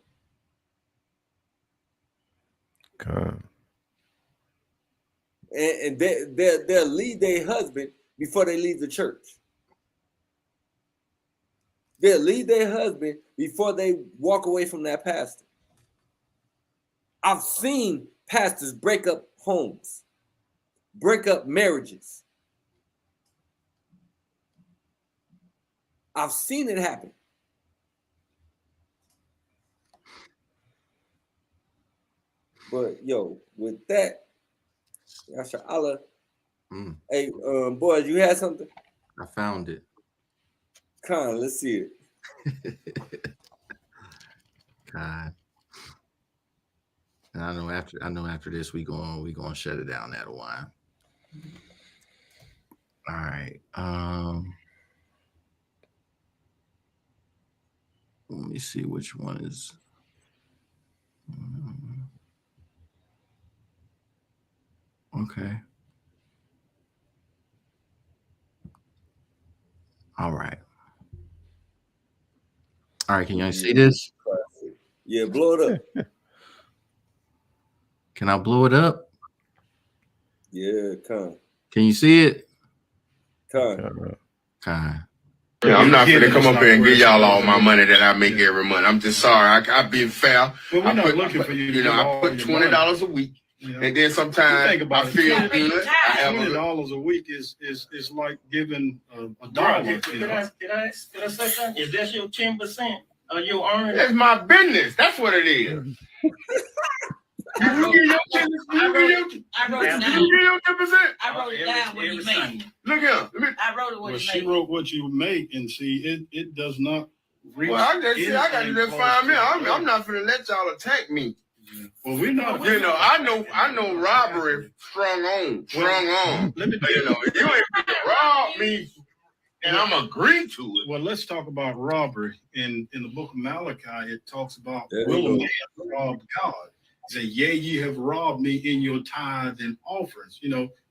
And they'll leave their husband before they leave the church. They'll leave their husband before they walk away from that pastor. I've seen pastors break up homes, break up marriages. I've seen it happen. But yo, with that, Yasha Allah. Hey, boys, you had something? I found it. Khan, let's see it. God. And I know after this we gonna shut it down that a while. All right. Let me see which one is. Okay. All right. All right. Can you see this? Yeah, blow it up. Can I blow it up? Yeah, come. Can you see it? Come. Yeah, I'm not gonna come up here and give y'all all my money that I make every month. I'm just sorry. I've been fair. Well, we're not looking for you. I put $20 a week, and then sometimes I feel good. $20 a week is like giving a dollar. Can I say something? If that's your 10% of your earnings, that's my business. That's what it is. I wrote it down what you made. Look here. I wrote it what you made. She wrote what you make, and see, it does not reach. Well, I just I got to just find me. I'm not gonna let y'all attack me. Well, we're not. I know robbery strong on. Let me you ain't gonna rob me, and I'm agree to it. Well, let's talk about robbery. In the book of Malachi, it talks about will a man rob God? Say, yea, ye have robbed me in your tithe and offerings.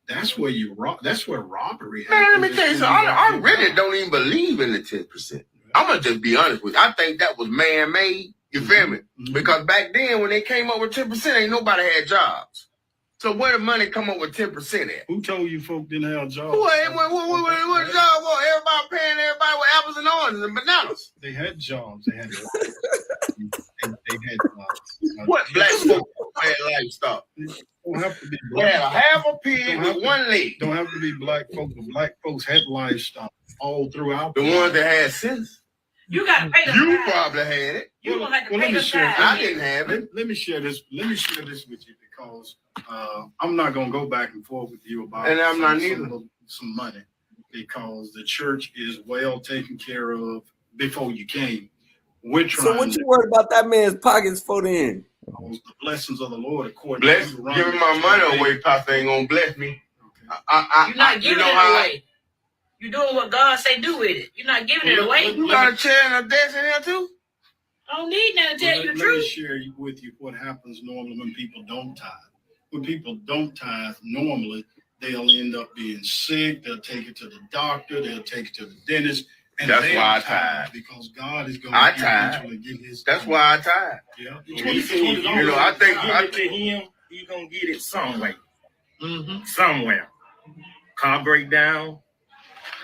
That's where you rob. That's where robbery happens. Man, let me tell you something. I really don't even believe in the 10%. I'm gonna just be honest with you. I think that was man-made. You feel me? Mm-hmm. Because back then, when they came up with 10%, ain't nobody had jobs. So where the money come up with 10% at? Who told you folk didn't have jobs? What job was? Everybody paying everybody with apples and oranges and bananas. They had jobs. They had what black folk had livestock? Don't have to be black. They had a half a pig with one leg. Don't have to be black folk, but black folks had livestock all throughout. The ones that had sense. You got to pay them. You probably had it. You gonna have to pay them. I didn't have it. Let me share this. Let me share this with you because I'm not gonna go back and forth with you about and I'm not neither. Some money because the church is well taken care of before you came. We're trying. So what you worried about that man's pockets for then? The blessings of the Lord, according to giving my money away, Pastor ain't gonna bless me. You're not giving it away. You're doing what God say do with it. You're not giving it away. You got a chair and a desk in here too? I don't need nothing to tell you the truth. Let me share with you what happens normally when people don't tithe. When people don't tithe, normally they'll end up being sick. They'll take it to the doctor. They'll take it to the dentist. And that's why I tithe. Because God is going to eventually get his. That's why I tithe. Yeah. I think to him, he's going to get it somewhere. Mm-hmm. Somewhere. Car breakdown,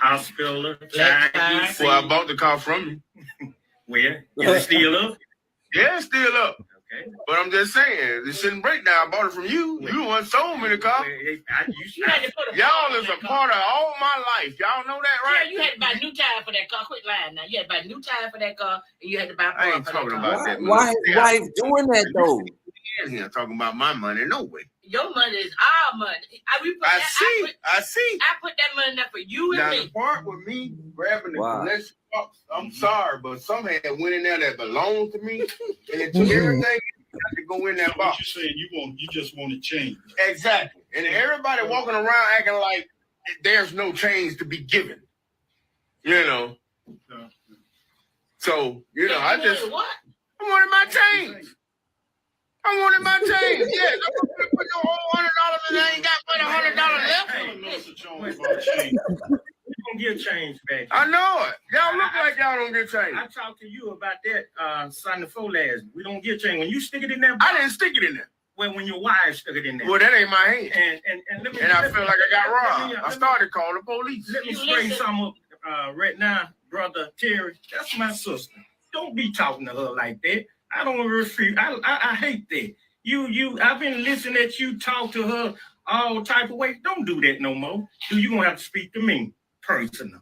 hospital, child. Well, I bought the car from you. Where? Is it still up? Yeah, it's still up. Okay. But I'm just saying, it shouldn't break down. I bought it from you. You the one sold me the car. Y'all is a part of all my life. Y'all know that, right? Yeah, you had to buy a new tire for that car. Quit lying now. You had to buy a new tire for that car, and you had to buy I ain't talking about that. Why his wife doing that, though? Here talking about my money. No way. Your money is our money. I see. I put that money there for you and me. Now, the part with me grabbing the collection box, I'm sorry, but some had went in there that belonged to me, and it took everything to go in that box. You're saying you just want to change. Exactly. And everybody walking around acting like there's no change to be given. So, I just what? I wanted my change. I wanted my change. Yeah, I'm gonna put your whole $100 and I ain't got but $100 left. You gonna get change back. I know it. Y'all look like y'all don't get change. I talked to you about that Sunday before last. We don't get change. When you stick it in there, I didn't stick it in there. When your wife stuck it in there. Well, that ain't my hand. And I feel like I got robbed. I started calling the police. Let me bring something up right now, Brother Terry. That's my sister. Don't be talking to her like that. I don't refuse. I hate that. I've been listening at you talk to her all type of ways. Don't do that no more. You gonna have to speak to me personal.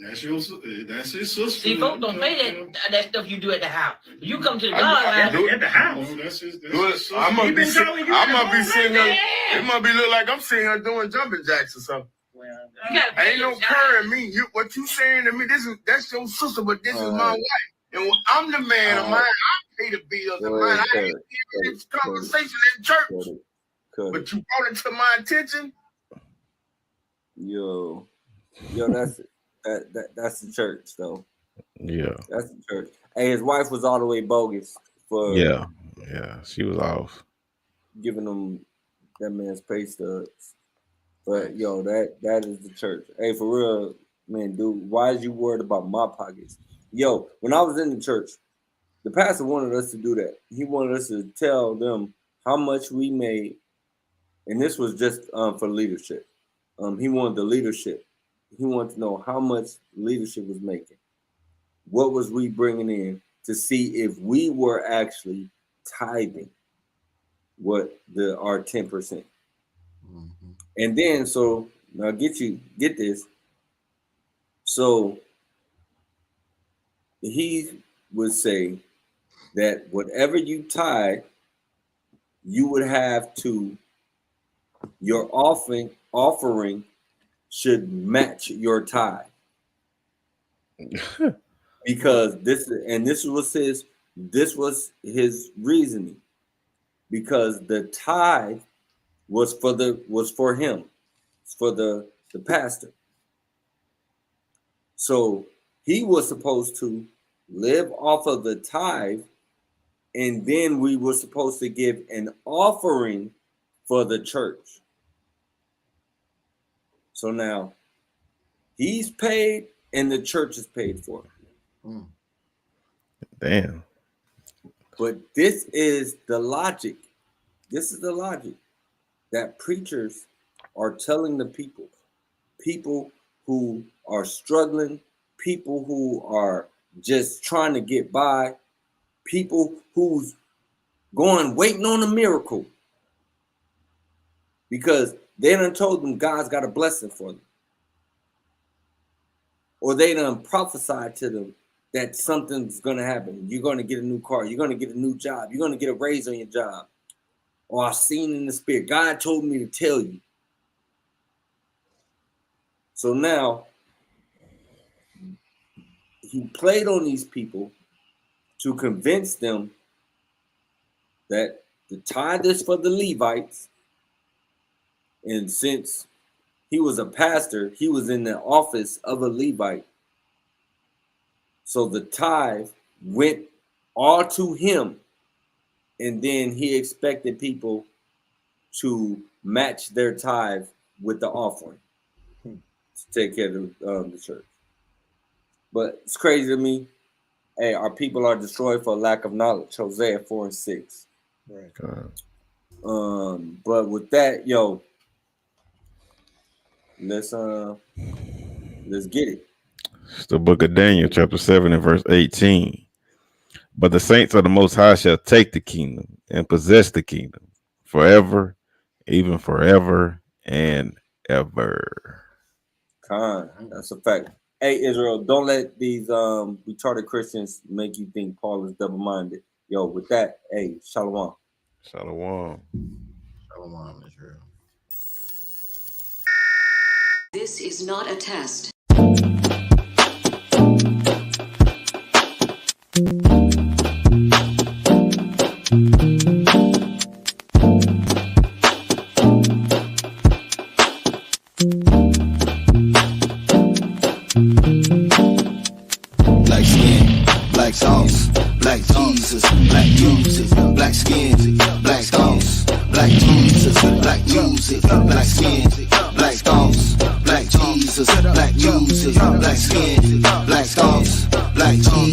That's his sister. See, folks don't say that stuff you do at the house. You come to the God do it at the house. That's his I must be sitting here. It must be look like I'm sitting here doing jumping jacks or something. Well, ain't no curring me. What you saying to me? That's your sister, but this is my wife. And I'm the man of mine. I pay the bills of mine. I ain't hearing this conversation in church. But you brought it to my attention. Yo, that's the church though. Yeah, that's the church. Hey, his wife was all the way bogus for she was off giving him that man's pay stubs. But yo, that is the church. Hey, for real, man, dude, why is you worried about my pockets? Yo, when I was in the church, the pastor wanted us to do that. He wanted us to tell them how much we made, and this was just for leadership. He wanted the leadership He wanted to know how much leadership was making. What was we bringing in to see if we were actually tithing what our 10%. Mm-hmm. And then, so now get this. So he would say that whatever you tithe, you would have to, your offering should match your tithe. Because this was his reasoning. Because the tithe was for him. It's for the pastor. So he was supposed to live off of the tithe, and then we were supposed to give an offering for the church. So now he's paid and the church is paid for. Damn. But this is the logic. This is the logic that preachers are telling the people who are struggling, people who are just trying to get by, people who's waiting on a miracle. Because they done told them God's got a blessing for them. Or they done prophesied to them that something's going to happen. You're going to get a new car. You're going to get a new job. You're going to get a raise on your job. Or I've seen in the spirit. God told me to tell you. So now, he played on these people to convince them that the tithe is for the Levites. And since he was a pastor, he was in the office of a Levite. So the tithe went all to him. And then he expected people to match their tithe with the offering to take care of the church. But it's crazy to me. Hey, our people are destroyed for lack of knowledge. Hosea 4:6. Right. But with that, yo, let's get it. It's the book of Daniel, chapter 7 and verse 18. But the saints of the Most High shall take the kingdom and possess the kingdom forever, even forever and ever. That's a fact. Hey, Israel, don't let these retarded Christians make you think Paul is double-minded. Yo, with that, hey, shalom. Shalom. Shalom, Israel. This is not a test. Black skin, black sauce, black Jesus, black music, black skin, black sauce, black Jesus, black music, black skin, black sauce, black Jesus, black music, black skin, black sauce, black Jesus.